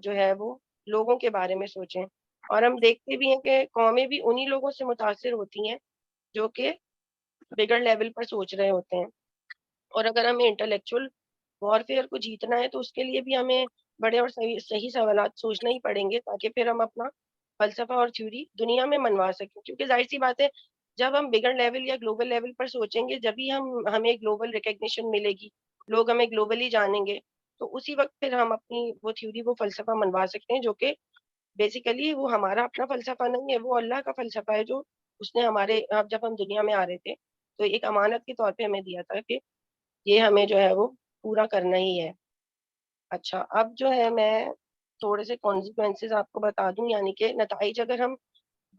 جو ہے وہ لوگوں کے بارے میں سوچیں. اور ہم دیکھتے بھی ہیں کہ قومیں بھی انہی لوگوں سے متاثر ہوتی ہیں جو کہ بگر لیول پر سوچ رہے ہوتے ہیں. اور اگر ہمیں انٹلیکچوئل وارفیئر کو جیتنا ہے تو اس کے لیے بھی ہمیں بڑے اور صحیح سوالات سوچنا ہی پڑیں گے, تاکہ پھر ہم اپنا فلسفہ اور تھیوری دنیا میں منوا سکیں. کیونکہ ظاہر سی بات ہے جب ہم بگر لیول یا گلوبل لیول پر سوچیں گے جبھی ہمیں گلوبل ریکگنیشن ملے گی, لوگ ہمیں گلوبلی جانیں گے, تو اسی وقت پھر ہم اپنی وہ تھیوری وہ فلسفہ منوا سکتے ہیں جو کہ بیسیکلی وہ ہمارا اپنا فلسفہ نہیں ہے, وہ اللہ کا فلسفہ ہے جو اس نے جب ہم دنیا میں آ رہے تھے تو ایک امانت کے طور پہ ہمیں دیا تھا کہ یہ ہمیں جو ہے وہ پورا کرنا ہی ہے. اچھا, اب جو ہے میں تھوڑے سے کانسیکوینسز آپ کو بتا دوں, یعنی کہ نتائج اگر ہم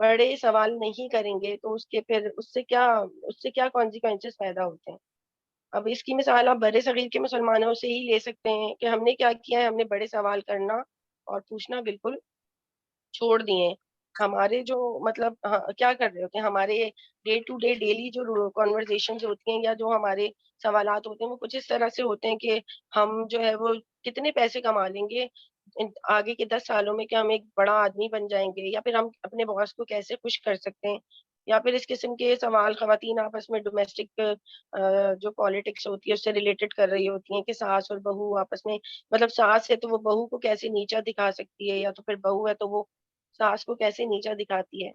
بڑے سوال نہیں کریں گے تو اس سے کیا کانسیکوینسز پیدا ہوتے ہیں. اب اس کی مثال آپ بڑے صغیر کے مسلمانوں سے ہی لے سکتے ہیں کہ ہم نے کیا کیا ہے, ہم نے بڑے سوال کرنا اور پوچھنا بالکل چھوڑ دیے. ہمارے جو مطلب کیا کر رہے ہوتے ہیں, ہمارے ڈے ٹو ڈے ڈیلی جو کنورزیشنز ہوتی ہیں یا جو ہمارے سوالات ہوتے ہیں وہ کچھ اس طرح سے ہوتے ہیں کہ ہم جو ہے وہ کتنے پیسے کما لیں گے آگے کے 10 سالوں میں, کہ ہم ایک بڑا آدمی بن جائیں گے, یا پھر ہم اپنے باس کو کیسے خوش کر سکتے ہیں, یا پھر اس قسم کے سوال خواتین آپس میں ڈومیسٹک جو پالیٹکس ہوتی ہے اس سے ریلیٹڈ کر رہی ہوتی ہیں کہ ساس اور بہو آپس میں, مطلب ساس ہے تو وہ بہو کو کیسے نیچا دکھا سکتی ہے, یا تو پھر بہو ہے تو وہ ساس کو کیسے نیچا دکھاتی ہے.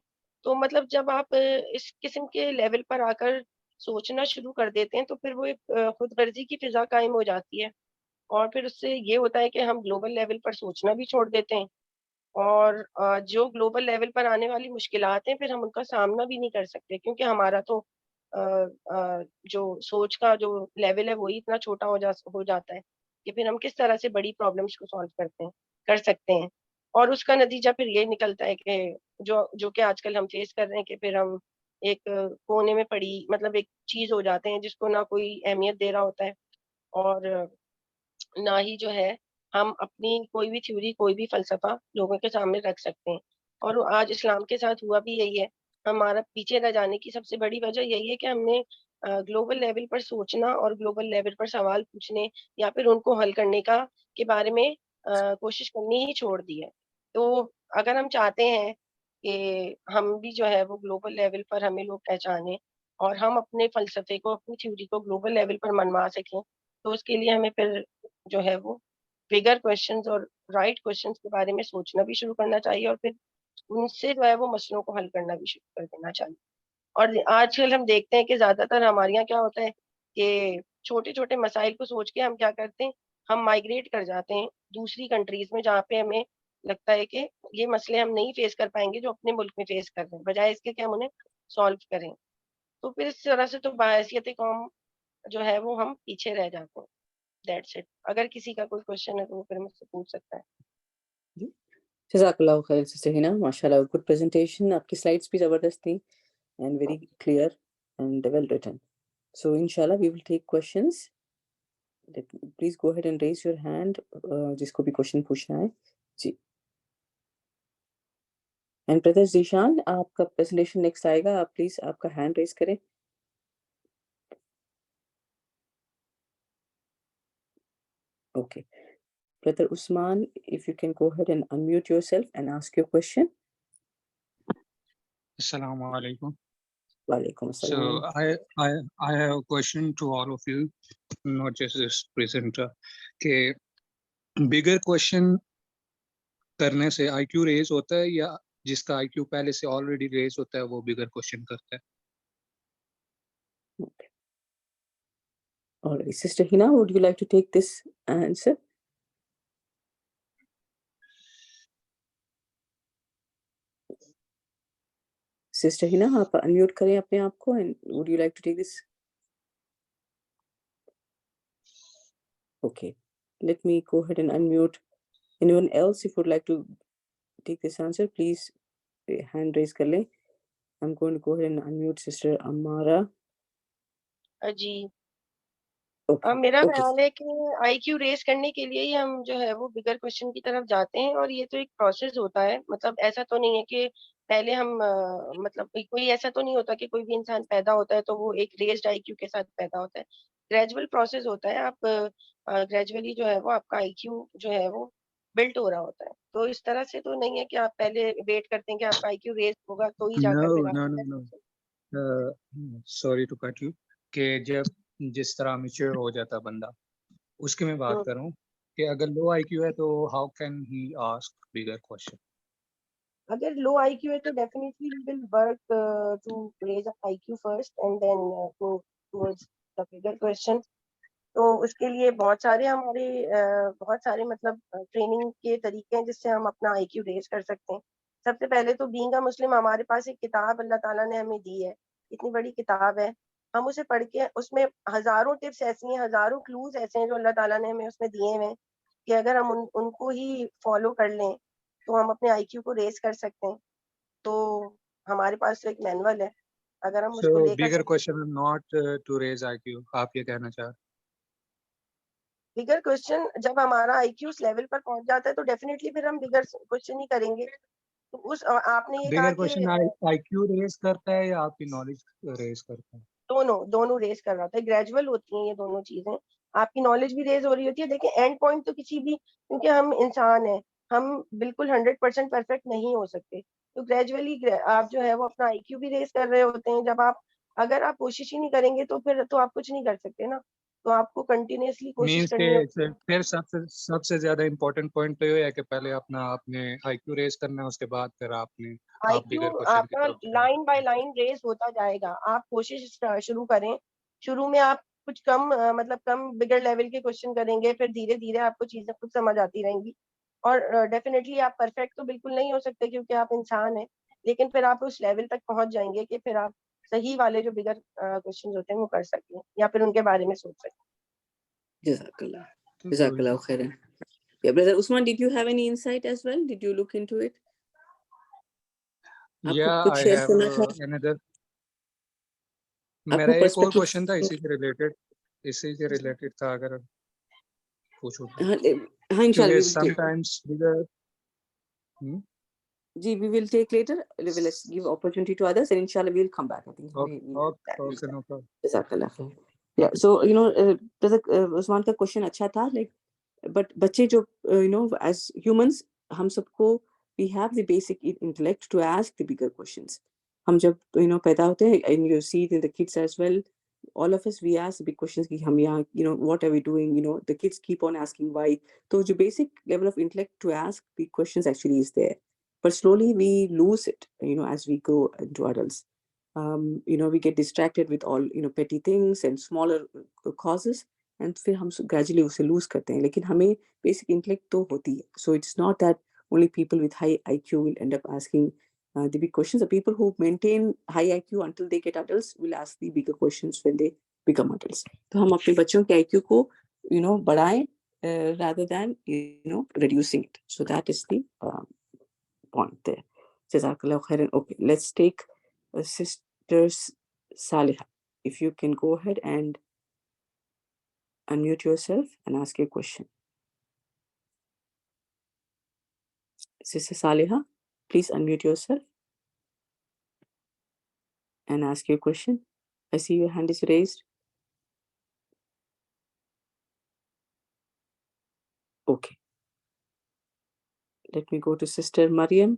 تو مطلب جب آپ اس قسم کے لیول پر آ کر سوچنا شروع کر دیتے ہیں تو پھر وہ ایک خود غرضی کی فضا قائم ہو جاتی ہے, اور پھر اس سے یہ ہوتا ہے کہ ہم گلوبل لیول پر سوچنا بھی چھوڑ دیتے ہیں, اور جو گلوبل لیول پر آنے والی مشکلات ہیں پھر ہم ان کا سامنا بھی نہیں کر سکتے, کیونکہ ہمارا تو جو سوچ کا جو لیول ہے وہی اتنا چھوٹا ہو جاتا ہے کہ پھر ہم کس طرح سے بڑی پرابلمس کو سالو کر سکتے ہیں. اور اس کا نتیجہ پھر یہ نکلتا ہے کہ جو کہ آج کل ہم فیس کر رہے ہیں کہ پھر ہم ایک کونے میں پڑی مطلب ایک چیز ہو جاتے ہیں جس کو نہ کوئی اہمیت دے رہا ہوتا ہے, اور نہ ہی جو ہے ہم اپنی کوئی بھی تھیوری کوئی بھی فلسفہ لوگوں کے سامنے رکھ سکتے ہیں. اور آج اسلام کے ساتھ ہوا بھی یہی ہے. ہمارا پیچھے رہ جانے کی سب سے بڑی وجہ یہی ہے کہ ہم نے گلوبل لیول پر سوچنا اور گلوبل لیول پر سوال پوچھنے یا پھر ان کو حل کرنے کے بارے میں کوشش کرنی ہی چھوڑ دی ہے. تو اگر ہم چاہتے ہیں کہ ہم بھی جو ہے وہ گلوبل لیول پر ہمیں لوگ پہچانے اور ہم اپنے فلسفے کو اپنی تھیوری کو گلوبل لیول پر منوا سکیں, تو اس کے لیے ہمیں پھر جو ہے وہ بگر کوشچنز اور رائٹ کوشچنز کے بارے میں سوچنا بھی شروع کرنا چاہیے, اور پھر ان سے جو ہے وہ مسئلوں کو حل کرنا بھی شروع کر دینا چاہیے. اور آج کل ہم دیکھتے ہیں کہ زیادہ تر ہمارے یہاں کیا ہوتا ہے کہ چھوٹے چھوٹے مسائل کو سوچ کے ہم کیا کرتے ہیں, ہم مائگریٹ کر جاتے ہیں دوسری کنٹریز میں جہاں پہ ہمیں لگتا ہے کہ یہ مسئلے ہم نہیں فیس کر پائیں گے جو اپنے ملک میں فیس کر رہے ہیں, بجائے اس کے کہ ہم انہیں سالو کریں. تو پھر اس طرح سے تو بحیثیت قوم جو ہے وہ ہم پیچھے رہ جاتے ہیں. That's it. اگر کسی کا کوئی کوشچن ہے تو وہ پھر مجھ سے پوچھ سکتا ہے. جزاک اللہ خیر سسٹر ہنا, ماشاء اللہ گڈ پریزنٹیشن, آپ کی سلائڈس بھی زبردست تھیں and very clear and well written. So انشاءاللہ we will take questions. Please go ahead and raise your hand, جس کو بھی کوشچن پوچھنا ہے. جی And brother Zishan, آپ کا presentation next آئے گا, آپ please آپ کا hand raise کریں. Okay. Brother Usman, if you can go ahead and unmute yourself and ask your question. Assalamu alaikum. Walaikum assalam. So I have a question to all of you, not just this presenter. کہ bigger question کرنے سے IQ raise ہوتا ہے یا جس کا IQ پہلے سے already raise ہوتا ہے وہ bigger question کرتا ہے؟ Okay. All right. Sister Hina, would you like to take this answer? Sister Hina, آپ unmute کریں اپنے آپ کو, and would you like to take this? Okay. Let me go ahead and unmute. Anyone else, if would like to take this answer, please hand raise kar lein. I'm going to go ahead and unmute Sister Amara. G Okay. میرا Okay. خیال ہے کہ آئی کیو raise کرنے کے لیے ہی ہم جو ہے وہ بگر کوشچن کی طرف جاتے ہیں, اور یہ تو ایک پروسیس ہوتا ہے. مطلب ایسا تو نہیں ہے کہ پہلے ہم مطلب کوئی ایسا تو نہیں ہوتا کہ کوئی بھی انسان پیدا ہوتا ہے تو وہ ایک ریزڈ آئی کیو کے ساتھ پیدا ہوتا ہے. گریجول پروسیس ہوتا ہے. آپ گریجولی جو ہے وہ آپ کا آئی کیو جو ہے وہ بلٹ ہو رہا ہوتا ہے. تو اس طرح سے تو نہیں ہے کہ آپ پہلے ویٹ کرتے ہیں کہ آپ کا آئی کیو ریز ہوگا تو ہی جا کر پھر No. Sorry to cut you. کہ جب جس طرح میچور ہو جاتا بندہ, اس کی میں بات کروں کہ اگر لو آئی کیو ہے تو how can he ask bigger question? اگر لو آئی کیو ہے تو definitely we will work to raise IQ first and then go towards the bigger question. تو اس کے لیے بہت سارے مطلب ٹریننگ کے طریقے ہیں جس سے ہم اپنا آئی کیو ریز کر سکتے ہیں. سب سے پہلے تو بینگ اے مسلم ہمارے پاس ایک کتاب اللہ تعالیٰ نے ہمیں دی ہے, اتنی بڑی کتاب ہے. ہم اسے پڑھ کے اس میں ہزاروں ٹپس ایسی ہیں, ہزاروں کلوز ایسے ہیں جو اللہ تعالیٰ نے ہمیں اس میں دیے ہوئے ہیں کہ اگر ہم ان کو ہی فالو کر لیں تو ہم اپنے آئی کیو کو ریز کر سکتے ہیں. تو ہمارے پاس تو ایک مینول ہے, اگر ہم اس کو لے کر bigger question is not to raise IQ. آپ یہ کہنا چاہ رہے ہیں؟ بگر کوشچن جب ہمارا آئی کیو اس لیول پر پہنچ جاتا ہے تو ڈیفینیٹلی پھر ہم بگر کوشچن ہی کریں گے. تو اس آپ نے یہ کہا bigger کہ question IQ ریز کرتا ہے یا آپ کی نالج ریز کرتا ہے؟ دونوں ریز کر رہا ہوتا ہے. گریجول ہوتی ہیں یہ دونوں چیزیں. آپ کی نالج بھی ریز ہو رہی ہوتی ہے. دیکھیں اینڈ پوائنٹ تو کسی بھی, کیونکہ ہم انسان ہیں, ہم بالکل 100% پرفیکٹ نہیں ہو سکتے. تو گریجولی آپ جو ہے وہ اپنا آئی کیو بھی ریز کر رہے ہوتے ہیں. جب اگر آپ کوشش ہی نہیں کریں گے تو پھر تو آپ کچھ نہیں کر سکتے نا. تو آپ کو کنٹینیوسلی کوشش مینس کرنی کہ پھر سب سے زیادہ امپورٹنٹ پوائنٹ تو یہ ہے کہ پہلے آپ نے آئی کیو ریز کرنا ہے, اس کے بعد پھر آپ آئی bigger کیو question آپ کی کا طرف جائیں. لائن بائی لائن ریز ہوتا جائے گا. آپ کوشش شروع کریں, شروع میں آپ کچھ کم بگر لیول کے کوشچن کریں گے, پھر دھیرے دھیرے آپ کو چیزیں خود سمجھ آتی رہیں گی. اور ڈیفینیٹلی آپ پرفیکٹ تو بالکل نہیں ہو سکتے کیونکہ آپ انسان ہیں, لیکن پھر آپ اس لیول تک پہنچ جائیں گے کہ پھر آپ صحیح والے جو بگر کوشچن ہوتے ہیں وہ کر سکتے ہیں یا پھر ان کے بارے میں سوچ سکتے ہیں. Jazakallah khairan. Yeah, brother Usman, did you have any insight as well? Did you look into it? Yeah, I have another. میرا ایک اور کوشچن تھا اسی سے ریلیٹڈ تھا, اگر پوچھو. ہاں انشاءاللہ سم ٹائمز جی we will take later. Let's give opportunity to others and inshallah we'll come back. I think okay, no problem. Jazakallah khair. Yeah, so brother Usman کا question اچھا تھا, like but بچے جو as humans ہم سب کو we have the basic intellect to ask the bigger questions. ہم جب پیدا ہوتے ہیں and you see it in the kids as well, all of us we ask big questions کہ ہم یہاں what are we doing, the kids keep on asking why. تو جو basic level of intellect to ask big questions actually is there, but slowly we lose it as we grow into adults. We get distracted with all petty things and smaller causes, and پھر ہم gradually اسے lose کرتے ہیں. لیکن ہمیں basic intellect تو ہوتی ہے. So it's not that only people with high IQ will end up asking the big questions. The people who maintain high IQ until they get adults will ask the bigger questions when they become adults. تو ہم اپنے بچوں کے IQ کو بڑھائیں rather than reducing it. So that is the point there. Jazakallah khairan. Okay, let's take Sister Saliha. If you can go ahead and unmute yourself and ask your question. Sister Saliha? please unmute yourself and ask your question. I see your hand is raised. Okay. Let me go to Sister Mariam.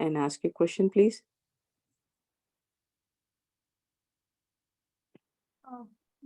and ask your question, please.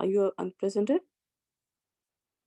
Are you unpresented?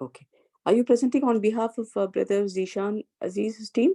Okay. Are you presenting on behalf of Brother Zishan Aziz's team?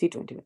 C21,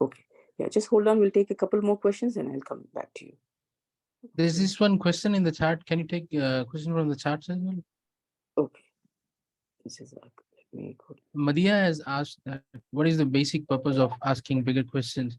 Okay. Yeah, just hold on. We'll take a couple more questions and I'll come back to you. There's this one question in the chat. Can you take question from the chat as well? Okay. This is let me go. Madia has asked that what is the basic purpose of asking bigger questions?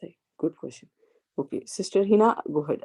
Say, good question. Okay, Sister Hina, go ahead.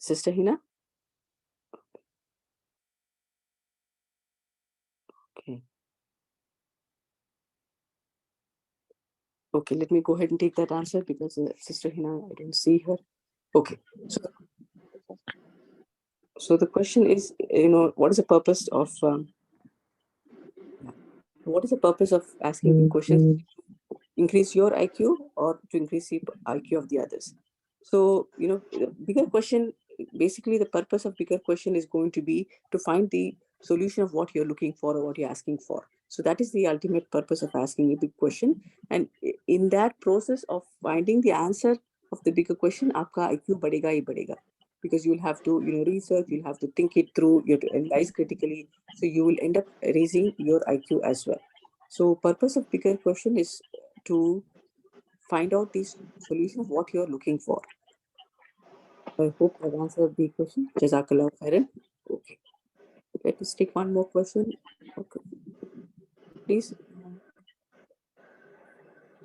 Sister Hina? Okay. Okay, let me go ahead and take that answer because Sister Hina, I don't see her. Okay. So the question is, what is the purpose of asking the questions? Increase your IQ or to increase the IQ of the others? So, bigger question, basically the purpose of bigger question is going to be to find the solution of what you're looking for or what you're asking for. So that is the ultimate purpose of asking a big question. And in that process of finding the answer of the bigger question, aapka IQ badega hi badega. Because you'll have to, research, you'll have to think it through, you have to analyze critically. So you will end up raising your IQ as well. So purpose of bigger question is to find out the solution of what you're looking for. I hope I've answered the question. Jazakallah khairan. Okay. Let us take one more question. Okay. Please.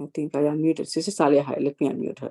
I think I unmuted. Sister Saliha, let me unmute her.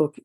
Okay.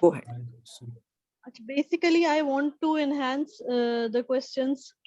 Go ahead. Basically, I want to enhance the questions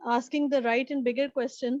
asking the right and bigger question.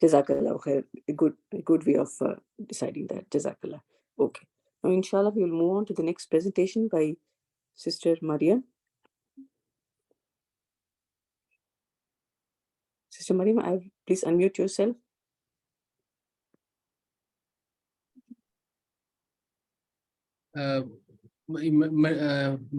Jazakallah khair. A good way of deciding that. Jazakallah. Okay. Now, inshallah, we will move on to the next presentation by Sister Mariam. Sister Mariam, please unmute yourself.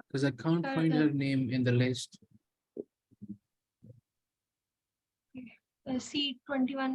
Because I can't find her name in the list. C21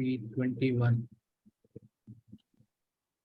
C21.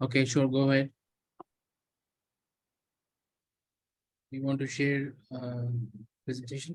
Okay, sure, go ahead. You want to share presentation?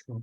Sure.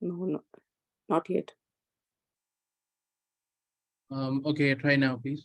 No, not yet. Okay, try now, please.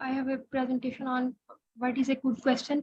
I have a presentation on what is a good question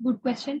good question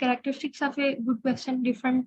characteristics of a good question different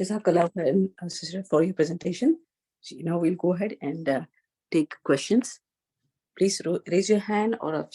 Jazakallah khairan, sister, for your presentation. So now we'll go ahead and take questions. Please raise your hand or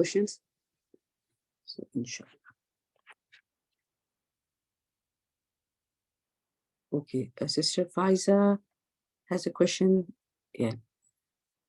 questions. So inshallah. Okay, Sister Faiza has a question. Yeah.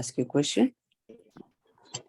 ask your question.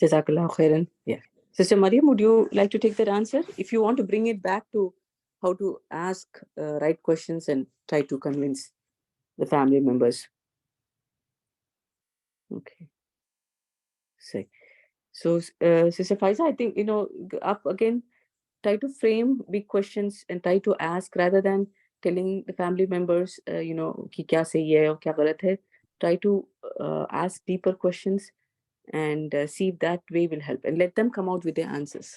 Jazakallah khairan. Yeah. Sister Mariam, would you like to take that answer? If you want to bring it back to how to ask right questions and try to convince the family members. Okay. So Sister Faiza, I think, up again, try to frame big questions and try to ask rather than telling the family members, ki kya sahi hai aur kya galat hai. Try to ask deeper questions and see if that way will help and let them come out with their answers.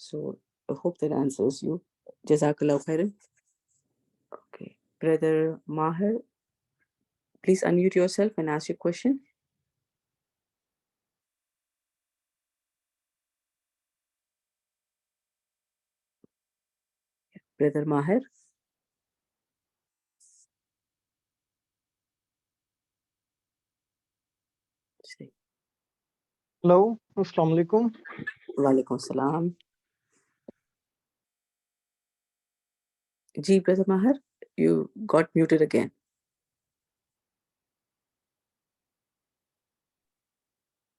So I hope that answers you. Jazakallah khairan. Okay, brother Maher, please unmute yourself and ask your question. Brother Maher. Hello, Assalamu alaikum. Walaikum salam. Ji, brother Maher, you got muted again.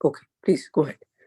Okay, please go ahead.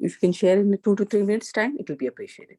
if you can share in 2 to 3 minutes time, it will be appreciated.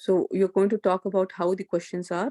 So you're going to talk about how the questions are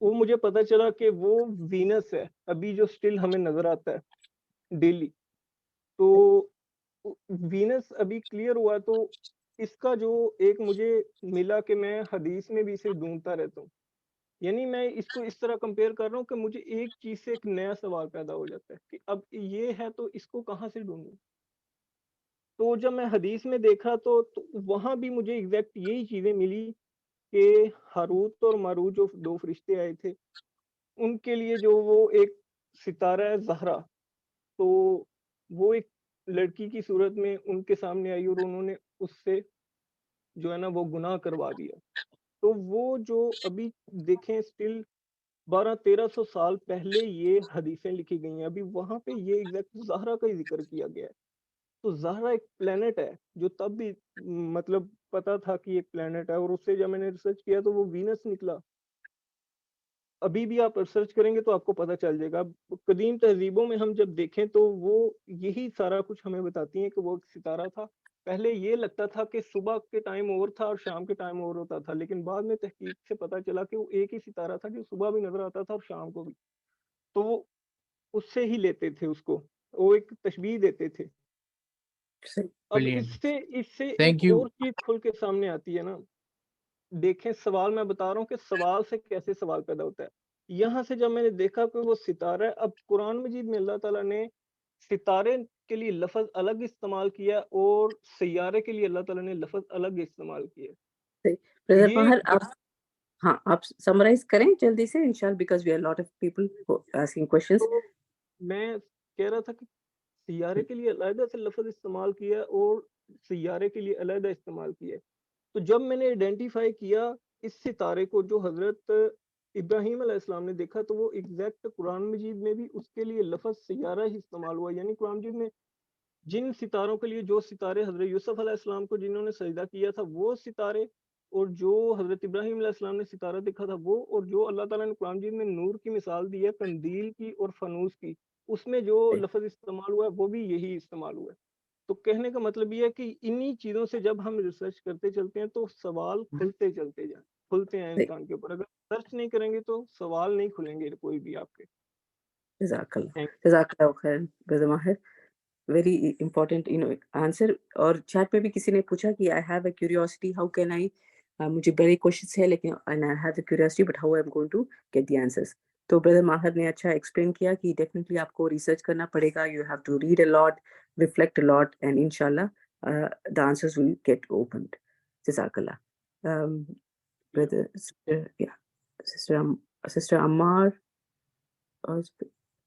وہ مجھے پتا چلا کہ وہ Venice ہے ابھی جو still ہمیں نظر آتا ہے ڈیلی. تو وینس ابھی کلیئر ہوا تو اس کا جو ایک مجھے ملا کہ میں حدیث میں بھی اسے ڈھونڈتا رہتا ہوں. یعنی میں اس کو اس طرح کمپیئر کر رہا ہوں کہ مجھے ایک چیز سے ایک نیا سوال پیدا ہو جاتا ہے کہ اب یہ ہے تو اس کو کہاں سے ڈھونڈوں. تو جب میں حدیث میں دیکھا تو وہاں بھی مجھے ایگزیکٹ یہی چیزیں ملی کہ ہاروت اور ماروت جو 2 فرشتے آئے تھے ان کے لیے جو وہ ایک ستارہ ہے زہرا, تو وہ ایک لڑکی کی صورت میں ان کے سامنے آئی اور انہوں نے اس سے جو ہے نا وہ گناہ کروا دیا. تو وہ جو ابھی دیکھیں اسٹل 1200-1300 سال پہلے یہ حدیثیں لکھی گئی ہیں, ابھی وہاں پہ یہ ایگزیکٹ زہرا کا ہی ذکر کیا گیا ہے. تو زہرا ایک پلینٹ ہے جو تب بھی مطلب پتا تھا کہ ایک پلینٹ ہے, اور اس سے جب میں نے ریسرچ کیا تو وہ وینس نکلا. ابھی بھی آپ ریسرچ کریں گے تو آپ کو پتہ چل جائے گا. قدیم تہذیبوں میں ہم جب دیکھیں تو وہ یہی سارا کچھ ہمیں بتاتی ہیں کہ وہ ایک ستارہ تھا. پہلے یہ لگتا تھا کہ صبح کے ٹائم اور تھا اور شام کے ٹائم اور ہوتا تھا, لیکن بعد میں تحقیق سے پتہ چلا کہ وہ ایک ہی ستارہ تھا جو صبح بھی نظر آتا تھا اور شام کو بھی. تو وہ اس سے ہی لیتے تھے اس کو, وہ ایک تشبیہ دیتے تھے. اب Brilliant. اس سے Thank ایک you. اور چیز کھل کے سامنے آتی ہے نا. دیکھیں سوال میں بتا رہا ہوں کہ سوال سے کیسے سوال پیدا ہوتا ہے. یہاں سے جب میں نے دیکھا کہ وہ ستارہ ہے, اب قرآن مجید میں اللہ تعالیٰ نے ستارے کے لیے لفظ الگ استعمال کیا اور سیارے کے لیے اللہ تعالیٰ نے لفظ الگ استعمال کیا. بردر یہ ماہر آپ ہاں آپ سمرائز کریں جلدی سے انشاءاللہ, because we are lot of people asking questions. تو میں کہہ رہا تھا کہ سیارے کے لیے علیحدہ سے لفظ استعمال کیا اور سیارے کے لیے علیحدہ استعمال کیا. تو جب میں نے آئیڈینٹیفائی کیا اس ستارے کو جو حضرت ابراہیم علیہ السلام نے دیکھا, تو وہ ایگزیکٹ قرآن مجید میں بھی اس کے لیے لفظ سیارہ ہی استعمال ہوا. یعنی قرآن مجید میں جن ستاروں کے لیے, جو ستارے حضرت یوسف علیہ السلام کو جنہوں نے سجدہ کیا تھا وہ ستارے, اور جو حضرت ابراہیم علیہ السلام نے ستارہ دیکھا تھا وہ, اور جو اللہ تعالیٰ نے قرآن مجید میں نور کی مثال دی ہے قندیل کی اور فانوس کی, اس میں جو لفظ استعمال ہوا ہے وہ بھی یہی استعمال ہوا ہے. تو کہنے کا مطلب یہ ہے کہ انہی چیزوں سے جب ہم ریسرچ کرتے چلتے ہیں تو سوال کھلتے چلتے جائیں, کھلتے ہیں انسان کے اوپر. اگر سرچ نہیں کریں گے تو سوال نہیں کھلیں گے کوئی بھی آپ کے. جزاک اللہ خیر brother Mahir, very important answer. اور چیٹ پہ بھی کسی نے پوچھا کہ I have a curiosity, how can I, مجھے بڑے کوشچنس ہے لیکن I have a curiosity but how I am going to get the answers. تو بردر ماہر نے اچھا ایکسپلین کیا کہ ڈیفینیٹلی آپ کو ریسرچ کرنا پڑے گا, you have to read a lot, reflect a lot, and انشاءاللہ the answers will get opened. Jazakallah. Brother, sister Ammar,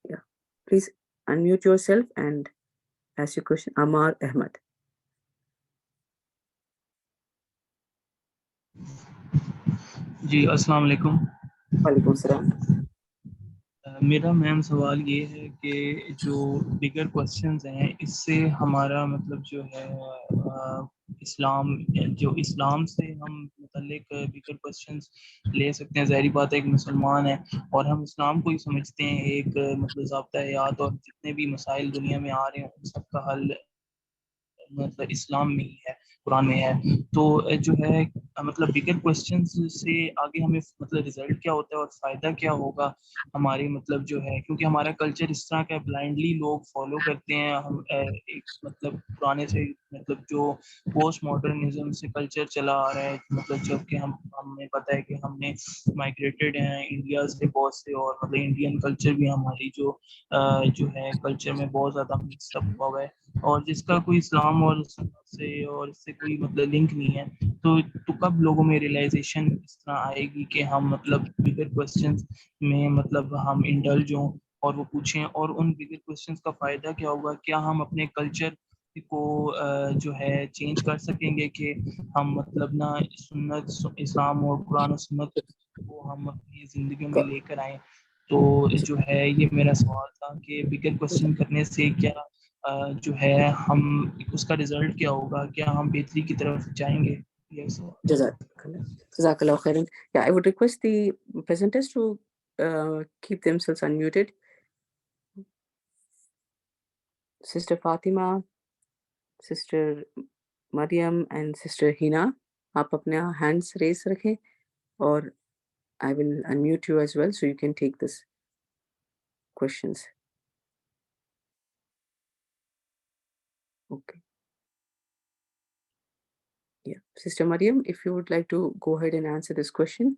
yeah, please unmute yourself and ask your question. Ammar Ahmad. جی السلام علیکم. وعلیکم السلام. میرا میم سوال یہ ہے کہ جو بگر کوسچنز ہیں اس سے ہمارا مطلب جو ہے اسلام سے ہم متعلق بگر کوسچنز لے سکتے ہیں. ظاہری بات ہے ایک مسلمان ہے اور ہم اسلام کو ہی سمجھتے ہیں ایک مطلب ضابطہ حیات, اور جتنے بھی مسائل دنیا میں آ رہے ہیں ان سب کا حل مطلب اسلام میں ہی ہے, قرآن میں ہے. تو جو ہے مطلب بگر کوسچنز سے آگے ہمیں مطلب رزلٹ کیا ہوتا ہے اور فائدہ کیا ہوگا ہمارے مطلب جو ہے, کیونکہ ہمارا کلچر اس طرح کا بلائنڈلی لوگ فالو کرتے ہیں. ہم ایک مطلب پرانے سے مطلب جو پوسٹ ماڈرنزم سے کلچر چلا آ رہا ہے, مطلب جب کہ ہمیں پتہ ہے کہ ہم نے مائگریٹڈ ہیں انڈیا سے بہت سے, اور مطلب انڈین کلچر بھی ہماری جو ہے کلچر میں بہت زیادہ مکس اپ ہوا ہے, اور جس کا کوئی اسلام اور اس سے کوئی مطلب لنک نہیں ہے. تو کب لوگوں میں ریئلائزیشن اس طرح آئے گی کہ ہم مطلب بگر کوسچنز میں مطلب ہم انڈلج ہوں اور وہ پوچھیں, اور ان بگر کوسچنز کا فائدہ کیا ہوگا؟ کیا ہم اپنے کلچر کو جو ہے چینج کر سکیں گے کہ ہم مطلب نا سنت اسلام اور قرآن و سنت کو ہم اپنی زندگیوں میں لے کر آئیں؟ تو جو ہے یہ میرا سوال تھا کہ بگر کوسچن کرنے سے کیا جو ہے ہم اس کا رزلٹ کیا ہوگا, کیا ہم بہتری کی طرف جائیں گے؟ Jazakallah khairan. Yeah, I would request the presenters to keep themselves unmuted. Sister Fatima, Sister Mariam and Sister Hina, آپ اپنا ہینڈس ریز رکھیں اور I will unmute you as well so you can take this questions. Okay. Yeah, Sister Mariam, if you would like to go ahead and answer this question.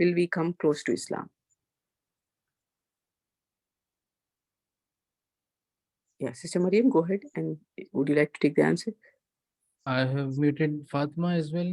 Will we come close to Islam? Yeah, Sister Mariam, go ahead, and would you like to take the answer? I have muted Fatima as well.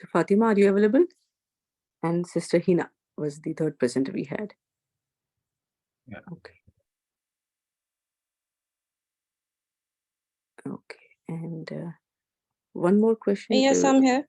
So Fatima, are you available? And Sister Hina was the third presenter we had. Yeah. Okay. Okay. And one more question. Yes, I'm here.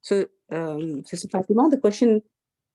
So, Sister Fatima, the question,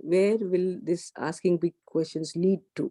where will this asking big questions lead to?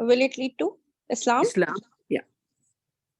Will it lead to Islam? Islam, yeah.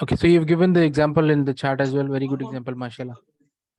Okay, so you've given the example in the chat as well. Very good example, mashallah.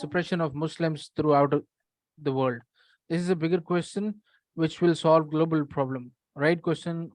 suppression of Muslims throughout the world? This is a bigger question which will solve global problem. Right question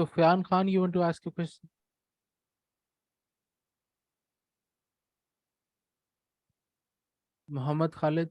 Sufyan Khan, you want to ask a question? Muhammad Khalid.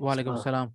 Walaikum salam.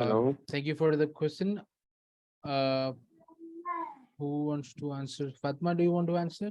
Hello. Thank you for the question. Who wants to answer? Fatma, do you want to answer?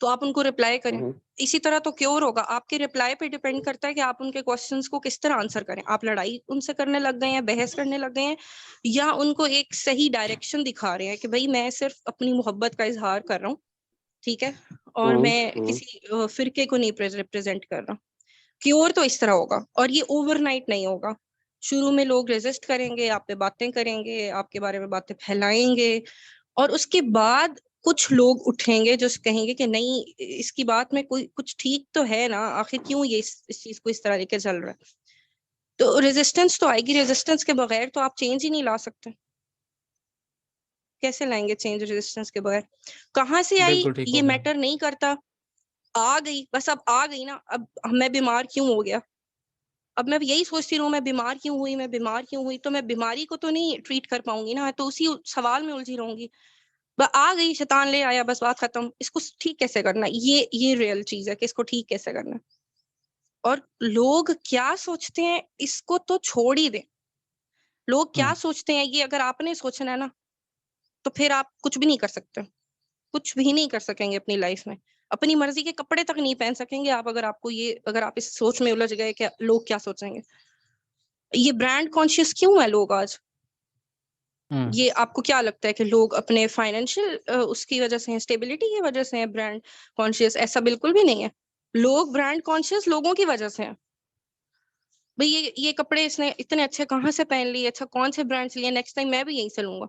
تو آپ ان کو reply کریں. اسی طرح تو cure ہوگا, آپ کے ریپلائی پہ ڈیپینڈ کرتا ہے کہ آپ ان کے کوشچنس کو کس طرح آنسر کریں. آپ لڑائی ان سے کرنے لگ گئے ہیں, بحث کرنے لگ گئے ہیں, یا ان کو ایک صحیح ڈائریکشن دکھا رہے ہیں کہ بھائی میں صرف اپنی محبت کا اظہار کر رہا ہوں, ٹھیک ہے, اور میں کسی فرقے کو نہیں ریپرزینٹ کر رہا. کیور تو اس طرح ہوگا, اور یہ اوور نائٹ نہیں ہوگا. شروع میں لوگ ریزسٹ کریں گے, آپ پہ باتیں کریں گے, آپ کے بارے میں باتیں پھیلائیں گے, اور اس کے بعد کچھ لوگ اٹھیں گے جو کہیں گے کہ نہیں, اس کی بات میں کوئی کچھ ٹھیک تو ہے نا, آخر کیوں یہ اس چیز کو اس طرح لے کے چل رہا ہے. تو ریزسٹنس تو آئے گی, ریزسٹنس کے بغیر تو آپ چینج ہی نہیں لا سکتے. کیسے لائیں گے چینج ریزسٹنس کے بغیر؟ کہاں سے آئی بالکل ٹھیک یہ ہو گیا. میٹر نہیں کرتا, آ گئی بس, اب آ گئی نا, اب میں بیمار کیوں ہو گیا, اب میں یہی سوچتی رہوں میں بیمار کیوں ہوئی, میں بیمار کیوں ہوئی, تو میں بیماری کو تو نہیں ٹریٹ کر پاؤں گی نا, تو اسی سوال میں الجھی رہوں گی. آ گئی, شیطان لے آیا, بس بات ختم. اس کو ٹھیک کیسے کرنا, یہ ریئل چیز ہے کہ اس کو ٹھیک کیسے کرنا. اور لوگ کیا سوچتے ہیں اس کو تو چھوڑ ہی دیں. لوگ کیا سوچتے ہیں یہ اگر آپ نے سوچنا ہے نا, تو پھر آپ کچھ بھی نہیں کر سکتے, کچھ بھی نہیں کر سکیں گے اپنی لائف میں. اپنی مرضی کے کپڑے تک نہیں پہن سکیں گے آپ اگر آپ اس سوچ میں الجھ گئے کہ لوگ کیا سوچیں گے. یہ برانڈ کانشیس کیوں ہے لوگ آج؟ یہ آپ کو کیا لگتا ہے کہ لوگ اپنے فائنینشیل اس کی وجہ سے ہیں, اسٹیبلٹی کی وجہ سے ہیں برانڈ کانشیس؟ ایسا بالکل بھی نہیں ہے. لوگ برانڈ کانشیس لوگوں کی وجہ سے ہیں. بھئی یہ کپڑے اس نے اتنے اچھے کہاں سے پہن لیے, اچھا کون سے برانڈ سے لیے, نیکسٹ ٹائم میں بھی یہیں سے لوں گا.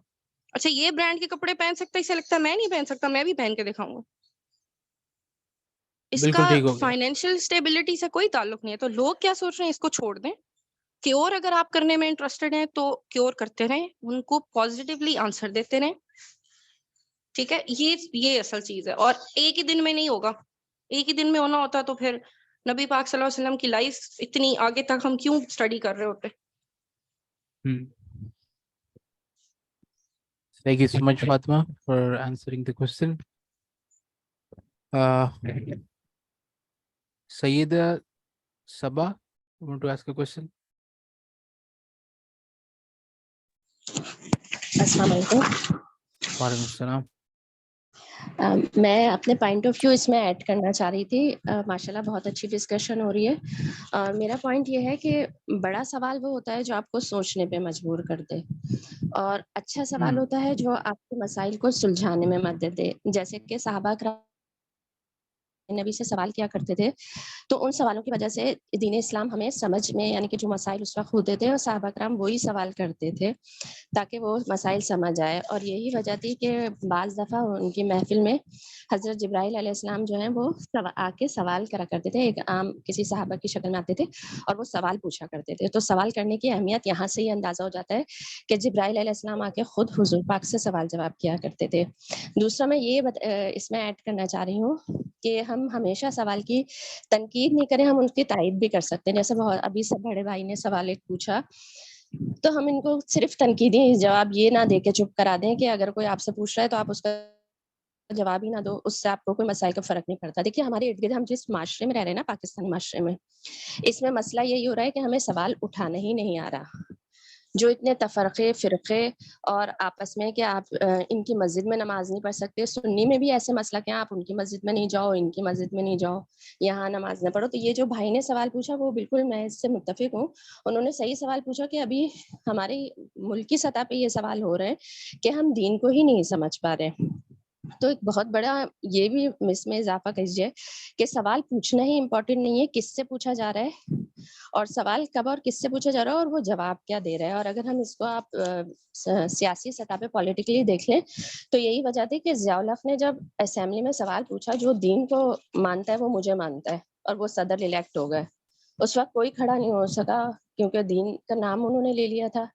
اچھا یہ برانڈ کے کپڑے پہن سکتا ہے, اسے لگتا ہے میں نہیں پہن سکتا, میں بھی پہن کے دکھاؤں گا. اس بالکل کا ٹھیک ہو گیا. فائنینشیل اسٹیبلٹی سے کوئی تعلق نہیں ہے. تو لوگ کیا سوچ رہے ہیں اس کو چھوڑ دیں. کیور اگر آپ کرنے میں انٹرسٹڈ ہیں تو کیور کرتے رہیں, ان کو پازیٹیولی آنسر دیتے رہیں, ٹھیک ہے. یہ اصل چیز ہے, اور ایک ہی دن میں نہیں ہوگا. ایک ہی دن میں ہونا ہوتا تو پھر نبی پاک صلی اللہ علیہ وسلم کی لائف اتنی آگے تک ہم کیوں اسٹڈی کر رہے ہوتے. Thank you so much, Fatima, for answering the question. Sayyida Sabah, you want to ask a question? السلام علیکم. وعلیکم السلام. میں اپنے پوائنٹ آف ویو اس میں ایڈ کرنا چاہ رہی تھی. ماشاءاللہ بہت اچھی ڈسکشن ہو رہی ہے, اور میرا پوائنٹ یہ ہے کہ بڑا سوال وہ ہوتا ہے جو آپ کو سوچنے پہ مجبور کر دے, اور اچھا سوال ہوتا ہے جو آپ کے مسائل کو سلجھانے میں مدد دے. جیسے کہ صحابہ کرام نبی سے سوال کیا کرتے تھے, تو ان سوالوں کی وجہ سے دین اسلام ہمیں سمجھ میں, یعنی کہ جو مسائل اس وقت ہوتے تھے, اور صحابہ کرام وہی سوال کرتے تھے تاکہ وہ مسائل سمجھ آئے. اور یہی وجہ تھی کہ بعض دفعہ ان کی محفل میں حضرت جبرائیل علیہ السلام جو ہیں وہ آ کے سوال کرا کرتے تھے, ایک عام کسی صحابہ کی شکل میں آتے تھے اور وہ سوال پوچھا کرتے تھے. تو سوال کرنے کی اہمیت یہاں سے یہ اندازہ ہو جاتا ہے کہ جبرائیل علیہ السلام آ کے خود حضور پاک سے سوال جواب کیا کرتے تھے. دوسرا میں یہ اس میں ایڈ کرنا چاہ رہی ہوں کہ ہم ہمیشہ سوال کی تنقید نہیں کریں, ہم ان کی تائید بھی کر سکتے ہیں. جیسے ابھی سے بڑے بھائی نے سوال ایک پوچھا, تو ہم ان کو صرف تنقیدی جواب یہ نہ دے کے چپ کرا دیں کہ اگر کوئی آپ سے پوچھ رہا ہے تو آپ اس کا جواب ہی نہ دو, اس سے آپ کو کوئی مسائل کا فرق نہیں پڑتا. دیکھیے ہمارے ارد گرد ہم جس معاشرے میں رہ رہے ہیں نا, پاکستانی معاشرے میں, اس میں مسئلہ یہی ہو رہا ہے کہ ہمیں سوال اٹھانا ہی نہیں آ رہا. جو اتنے تفرقے فرقے اور آپس میں کہ آپ ان کی مسجد میں نماز نہیں پڑھ سکتے, سنی میں بھی ایسے مسئلہ کہ آپ ان کی مسجد میں نہیں جاؤ, ان کی مسجد میں نہیں جاؤ, یہاں نماز نہ پڑھو. تو یہ جو بھائی نے سوال پوچھا وہ بالکل میں اس سے متفق ہوں. انہوں نے صحیح سوال پوچھا کہ ابھی ہمارے ملک کی سطح پہ یہ سوال ہو رہے ہیں کہ ہم دین کو ہی نہیں سمجھ پا رہے. تو ایک بہت بڑا یہ بھی اس میں اضافہ کیجیے کہ سوال پوچھنا ہی امپورٹنٹ نہیں ہے, کس سے پوچھا جا رہا ہے اور سوال کب اور کس سے پوچھا جا رہا ہے اور وہ جواب کیا دے رہا ہے. اور اگر ہم اس کو آپ سیاسی سطح پہ پولیٹیکلی دیکھ لیں تو یہی وجہ تھی کہ ضیاء الحق نے جب اسمبلی میں سوال پوچھا, جو دین کو مانتا ہے وہ مجھے مانتا ہے, اور وہ صدر الیکٹ ہو گئے. اس وقت کوئی کھڑا نہیں ہو سکا کیونکہ دین کا نام انہوں نے لے لیا تھا.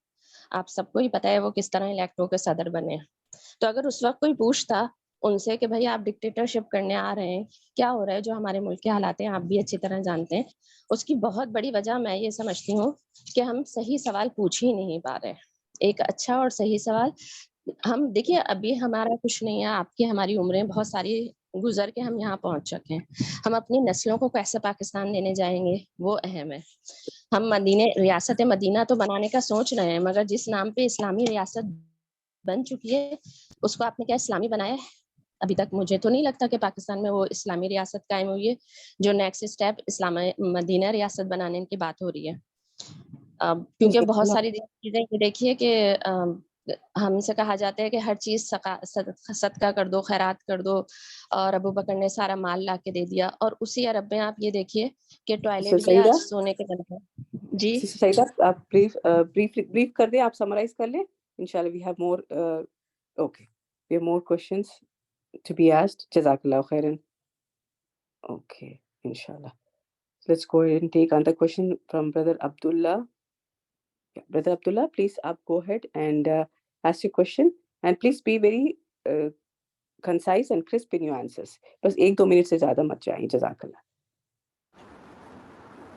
آپ سب کو ہی پتا ہے وہ کس طرح الیکٹ ہو کے صدر بنے. تو اگر اس وقت کوئی پوچھتا ان سے کہ بھائی آپ ڈکٹیٹرشپ کرنے آ رہے ہیں, کیا ہو رہا ہے, جو ہمارے ملک کے حالات ہیں آپ بھی اچھی طرح جانتے ہیں, اس کی بہت بڑی وجہ میں یہ سمجھتی ہوں کہ ہم صحیح سوال پوچھ ہی نہیں پا رہے. ایک اچھا اور صحیح سوال ہم دیکھیے, ابھی ہمارا کچھ نہیں ہے, آپ کی ہماری عمریں بہت ساری گزر کے ہم یہاں پہنچ چکے ہیں. ہم اپنی نسلوں کو کیسے پاکستان دینے جائیں گے وہ اہم ہے. ہم ریاست مدینہ تو بنانے کا سوچ رہے ہیں, مگر جس نام پہ اسلامی ریاست بن چکی ہے اس کو آپ نے کیا اسلامی بنایا ہے؟ ابھی تک مجھے تو نہیں لگتا کہ پاکستان میں وہ اسلامی ریاست قائم ہوئی ہے. جو نیکسٹ اسٹیپ اسلام مدینہ ریاست بنانے کی بات ہو رہی ہے. کیونکہ بہت ساری چیزیں یہ دیکھیے کہ ہم سے کہا جاتا ہے کہ ہر چیز صدقہ کر دو, خیرات کر دو, اور ابو بکر نے سارا مال لا کے دے دیا. اور اسی عرب میں آپ یہ دیکھیے کہ ٹوائلٹ بھی آج سونے کے بنے ہیں. جی سعیدہ, آپ brief کر دیں, آپ سمرائز کر لیں. انشاءاللہ we have more okay, we have more questions to be asked. Jazakallah khairan. Okay, inshallah. Let's go ahead and take another question from Brother Abdullah. Yeah, Brother Abdullah, please go ahead and ask your question, and please be very concise and crisp in your answers. بس 1-2 minute سے زیادہ مت جائیں. Jazakallah.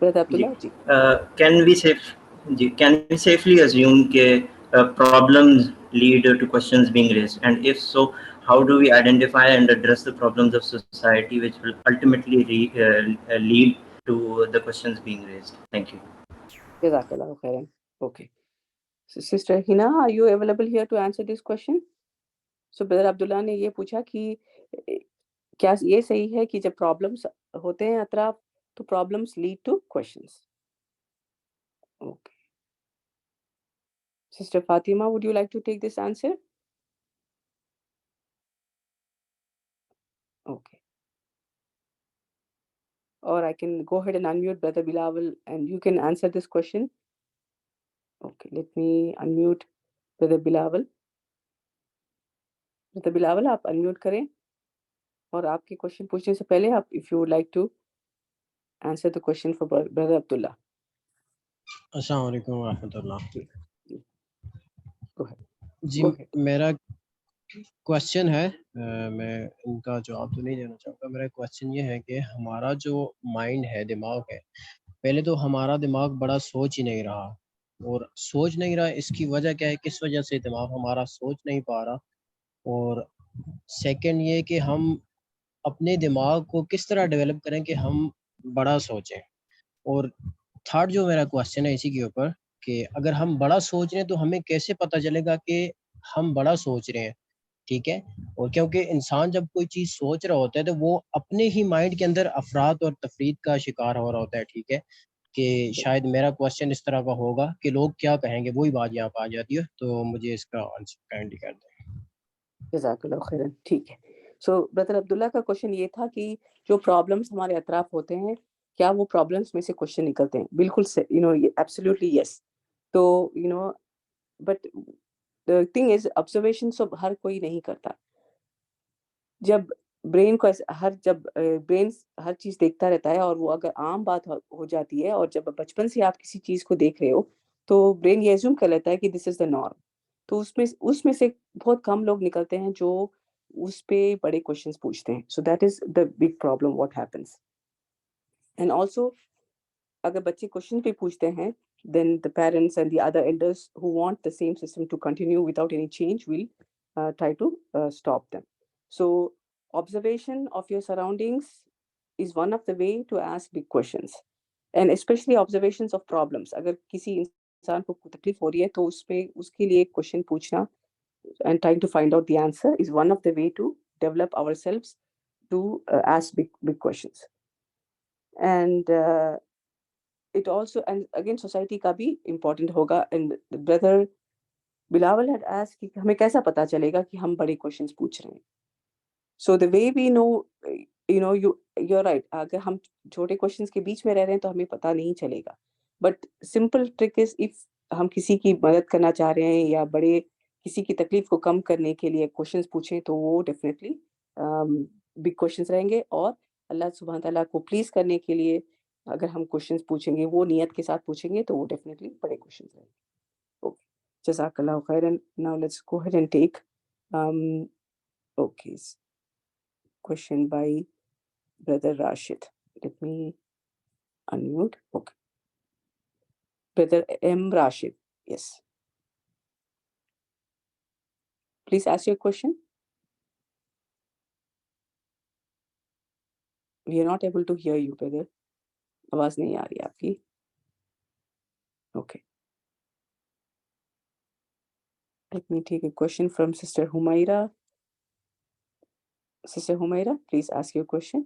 Brother Abdullah, ji. Can we safely assume that problems lead to questions being raised, and if so, how do we identify and address the problems of society which will ultimately lead to the questions being raised? Thank you. Jazakallah khairan. Okay. So, Sister Hina, are you available here to answer this question? So Brother Abdullah نے یہ پوچھا کہ کیا یہ صحیح ہے کہ جب پرابلمس ہوتے ہیں اطراف تو problems lead to questions. Okay. Sister Fatima, would you like to take this answer? Okay. Or I can go ahead and unmute Brother Bilawal and you can answer this question. Okay, let me unmute Brother Bilawal. Brother Bilawal, آپ unmute کریں اور آپ کے question پوچھنے سے پہلے آپ if you would like to answer the question for Brother Abdullah. السلام علیکم ورحمۃ اللہ. جی Go ahead. میرا کوشچن ہے, میں ان کا جواب تو نہیں دینا چاہوں گا. میرا کوشچن یہ ہے کہ ہمارا جو مائنڈ ہے, دماغ ہے, پہلے تو ہمارا دماغ بڑا سوچ ہی نہیں رہا, اور سوچ نہیں رہا اس کی وجہ کیا ہے, کس وجہ سے دماغ ہمارا سوچ نہیں پا رہا. اور سیکنڈ یہ کہ ہم اپنے دماغ کو کس طرح ڈیولپ کریں کہ ہم بڑا سوچیں. اور تھرڈ جو میرا کوشچن ہے اسی کے اوپر کہ اگر ہم بڑا سوچ رہے ہیں تو ہمیں کیسے پتہ چلے گا کہ ہم بڑا سوچ رہے ہیں, ٹھیک ہے. اور کیونکہ انسان جب کوئی چیز سوچ رہا ہوتا ہے تو وہ اپنے ہی مائنڈ کے اندر افراد اور تفرید کا شکار ہو رہا ہوتا ہے, ٹھیک ہے. کہ شاید میرا کوشچن اس طرح کا ہوگا کہ لوگ کیا کہیں گے, وہی بات یہاں پہ آ جاتی ہے. تو مجھے اس کا آنسر کائنڈلی کر دیں. جزاک اللہ خیرن. ٹھیک ہے. سو برادر عبداللہ کا کوشچن یہ تھا کہ جو پرابلمس ہمارے اطراف ہوتے ہیں کیا وہ پرابلمس میں سے کوشچن نکلتے ہیں. بالکل ایبسلیوٹلی یس. تو but the thing is observation سب ہر کوئی نہیں کرتا. جب برین کو برین ہر چیز دیکھتا رہتا ہے اور وہ اگر عام بات ہو جاتی ہے, اور جب بچپن سے آپ کسی چیز کو دیکھ رہے ہو تو برین یہ ایزیوم کر لیتا ہے کہ دس از دا نارم. تو اس میں سے بہت کم لوگ نکلتے ہیں جو اس پہ بڑے کوشچنس پوچھتے ہیں. So that is the big problem what happens. And also اگر بچے کوشچن پہ پوچھتے ہیں then the parents and the other elders who want the same system to continue without any change will try to stop them. So observation of your surroundings is one of the way to ask big questions, and especially observations of problems. اگر کسی انسان کو تکلیف ہو رہی ہے تو اس کے لیے کوشچن پوچھنا and trying to find out the answer is one of the way to develop ourselves to ask big questions. And it also, and again society کا بھی important ہوگا. and brother Bilawal had asked کہ ہمیں کیسا پتا چلے گا کہ ہم بڑے questions پوچھ رہے ہیں. so the way we know, you're right, اگر ہم چھوٹے questions کے بیچ میں رہ رہے ہیں تو ہمیں پتا نہیں چلے گا. but simple trick is if ہم کسی کی مدد کرنا چاہ رہے ہیں یا بڑے کسی کی تکلیف کو کم کرنے کے لیے questions پوچھیں تو وہ definitely big questions رہیں گے. اور اللہ سبحانہ تعالیٰ کو پلیز کرنے کے لیے اگر ہم کوشچنس پوچھیں گے, وہ نیت کے ساتھ پوچھیں گے تو وہ ڈیفینیٹلی بڑے کوشچنس رہیں گے. اوکے, جزاک اللہ خیرن. Now let's go ahead and take okay question by brother Rashid. Let me unmute. Okay, brother M Rashid, yes please ask your question. We are not able to hear you brother, آواز نہیں آ رہی آپ کی. Okay, let me take a question from Sister Humaira. Sister Humaira, please ask your question.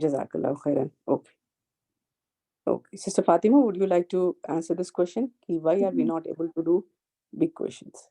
Jazakallah khairan. Okay. Okay. Sister Fatima, would you like to answer this question? Ki why are we not able to do big questions?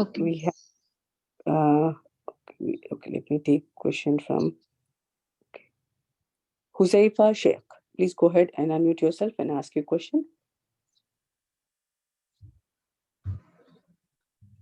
Okay. We have, okay, let me take question from Huzaifa Sheikh. Please go ahead and unmute yourself and ask your question.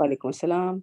Walaikum assalam.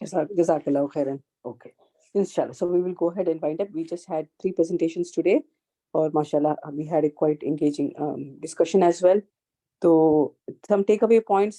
Jazakallah khairan. Okay. Inshallah. So we will go ahead and wind up. We just had 3 presentations today. Or mashallah, we had a quite engaging discussion as well. So some takeaway points.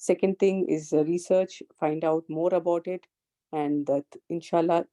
Second thing is research, find out more about it, and that inshallah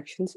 actions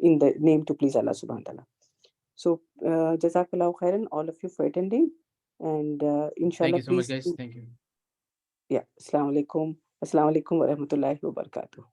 in the name to please Allah subhanahu wa ta'ala. So jazakallahu khairan all of you for attending, and inshallah Thank you so much, please guys. Thank you. yeah, assalamu alaikum wa rahmatullahi wa barakatuh.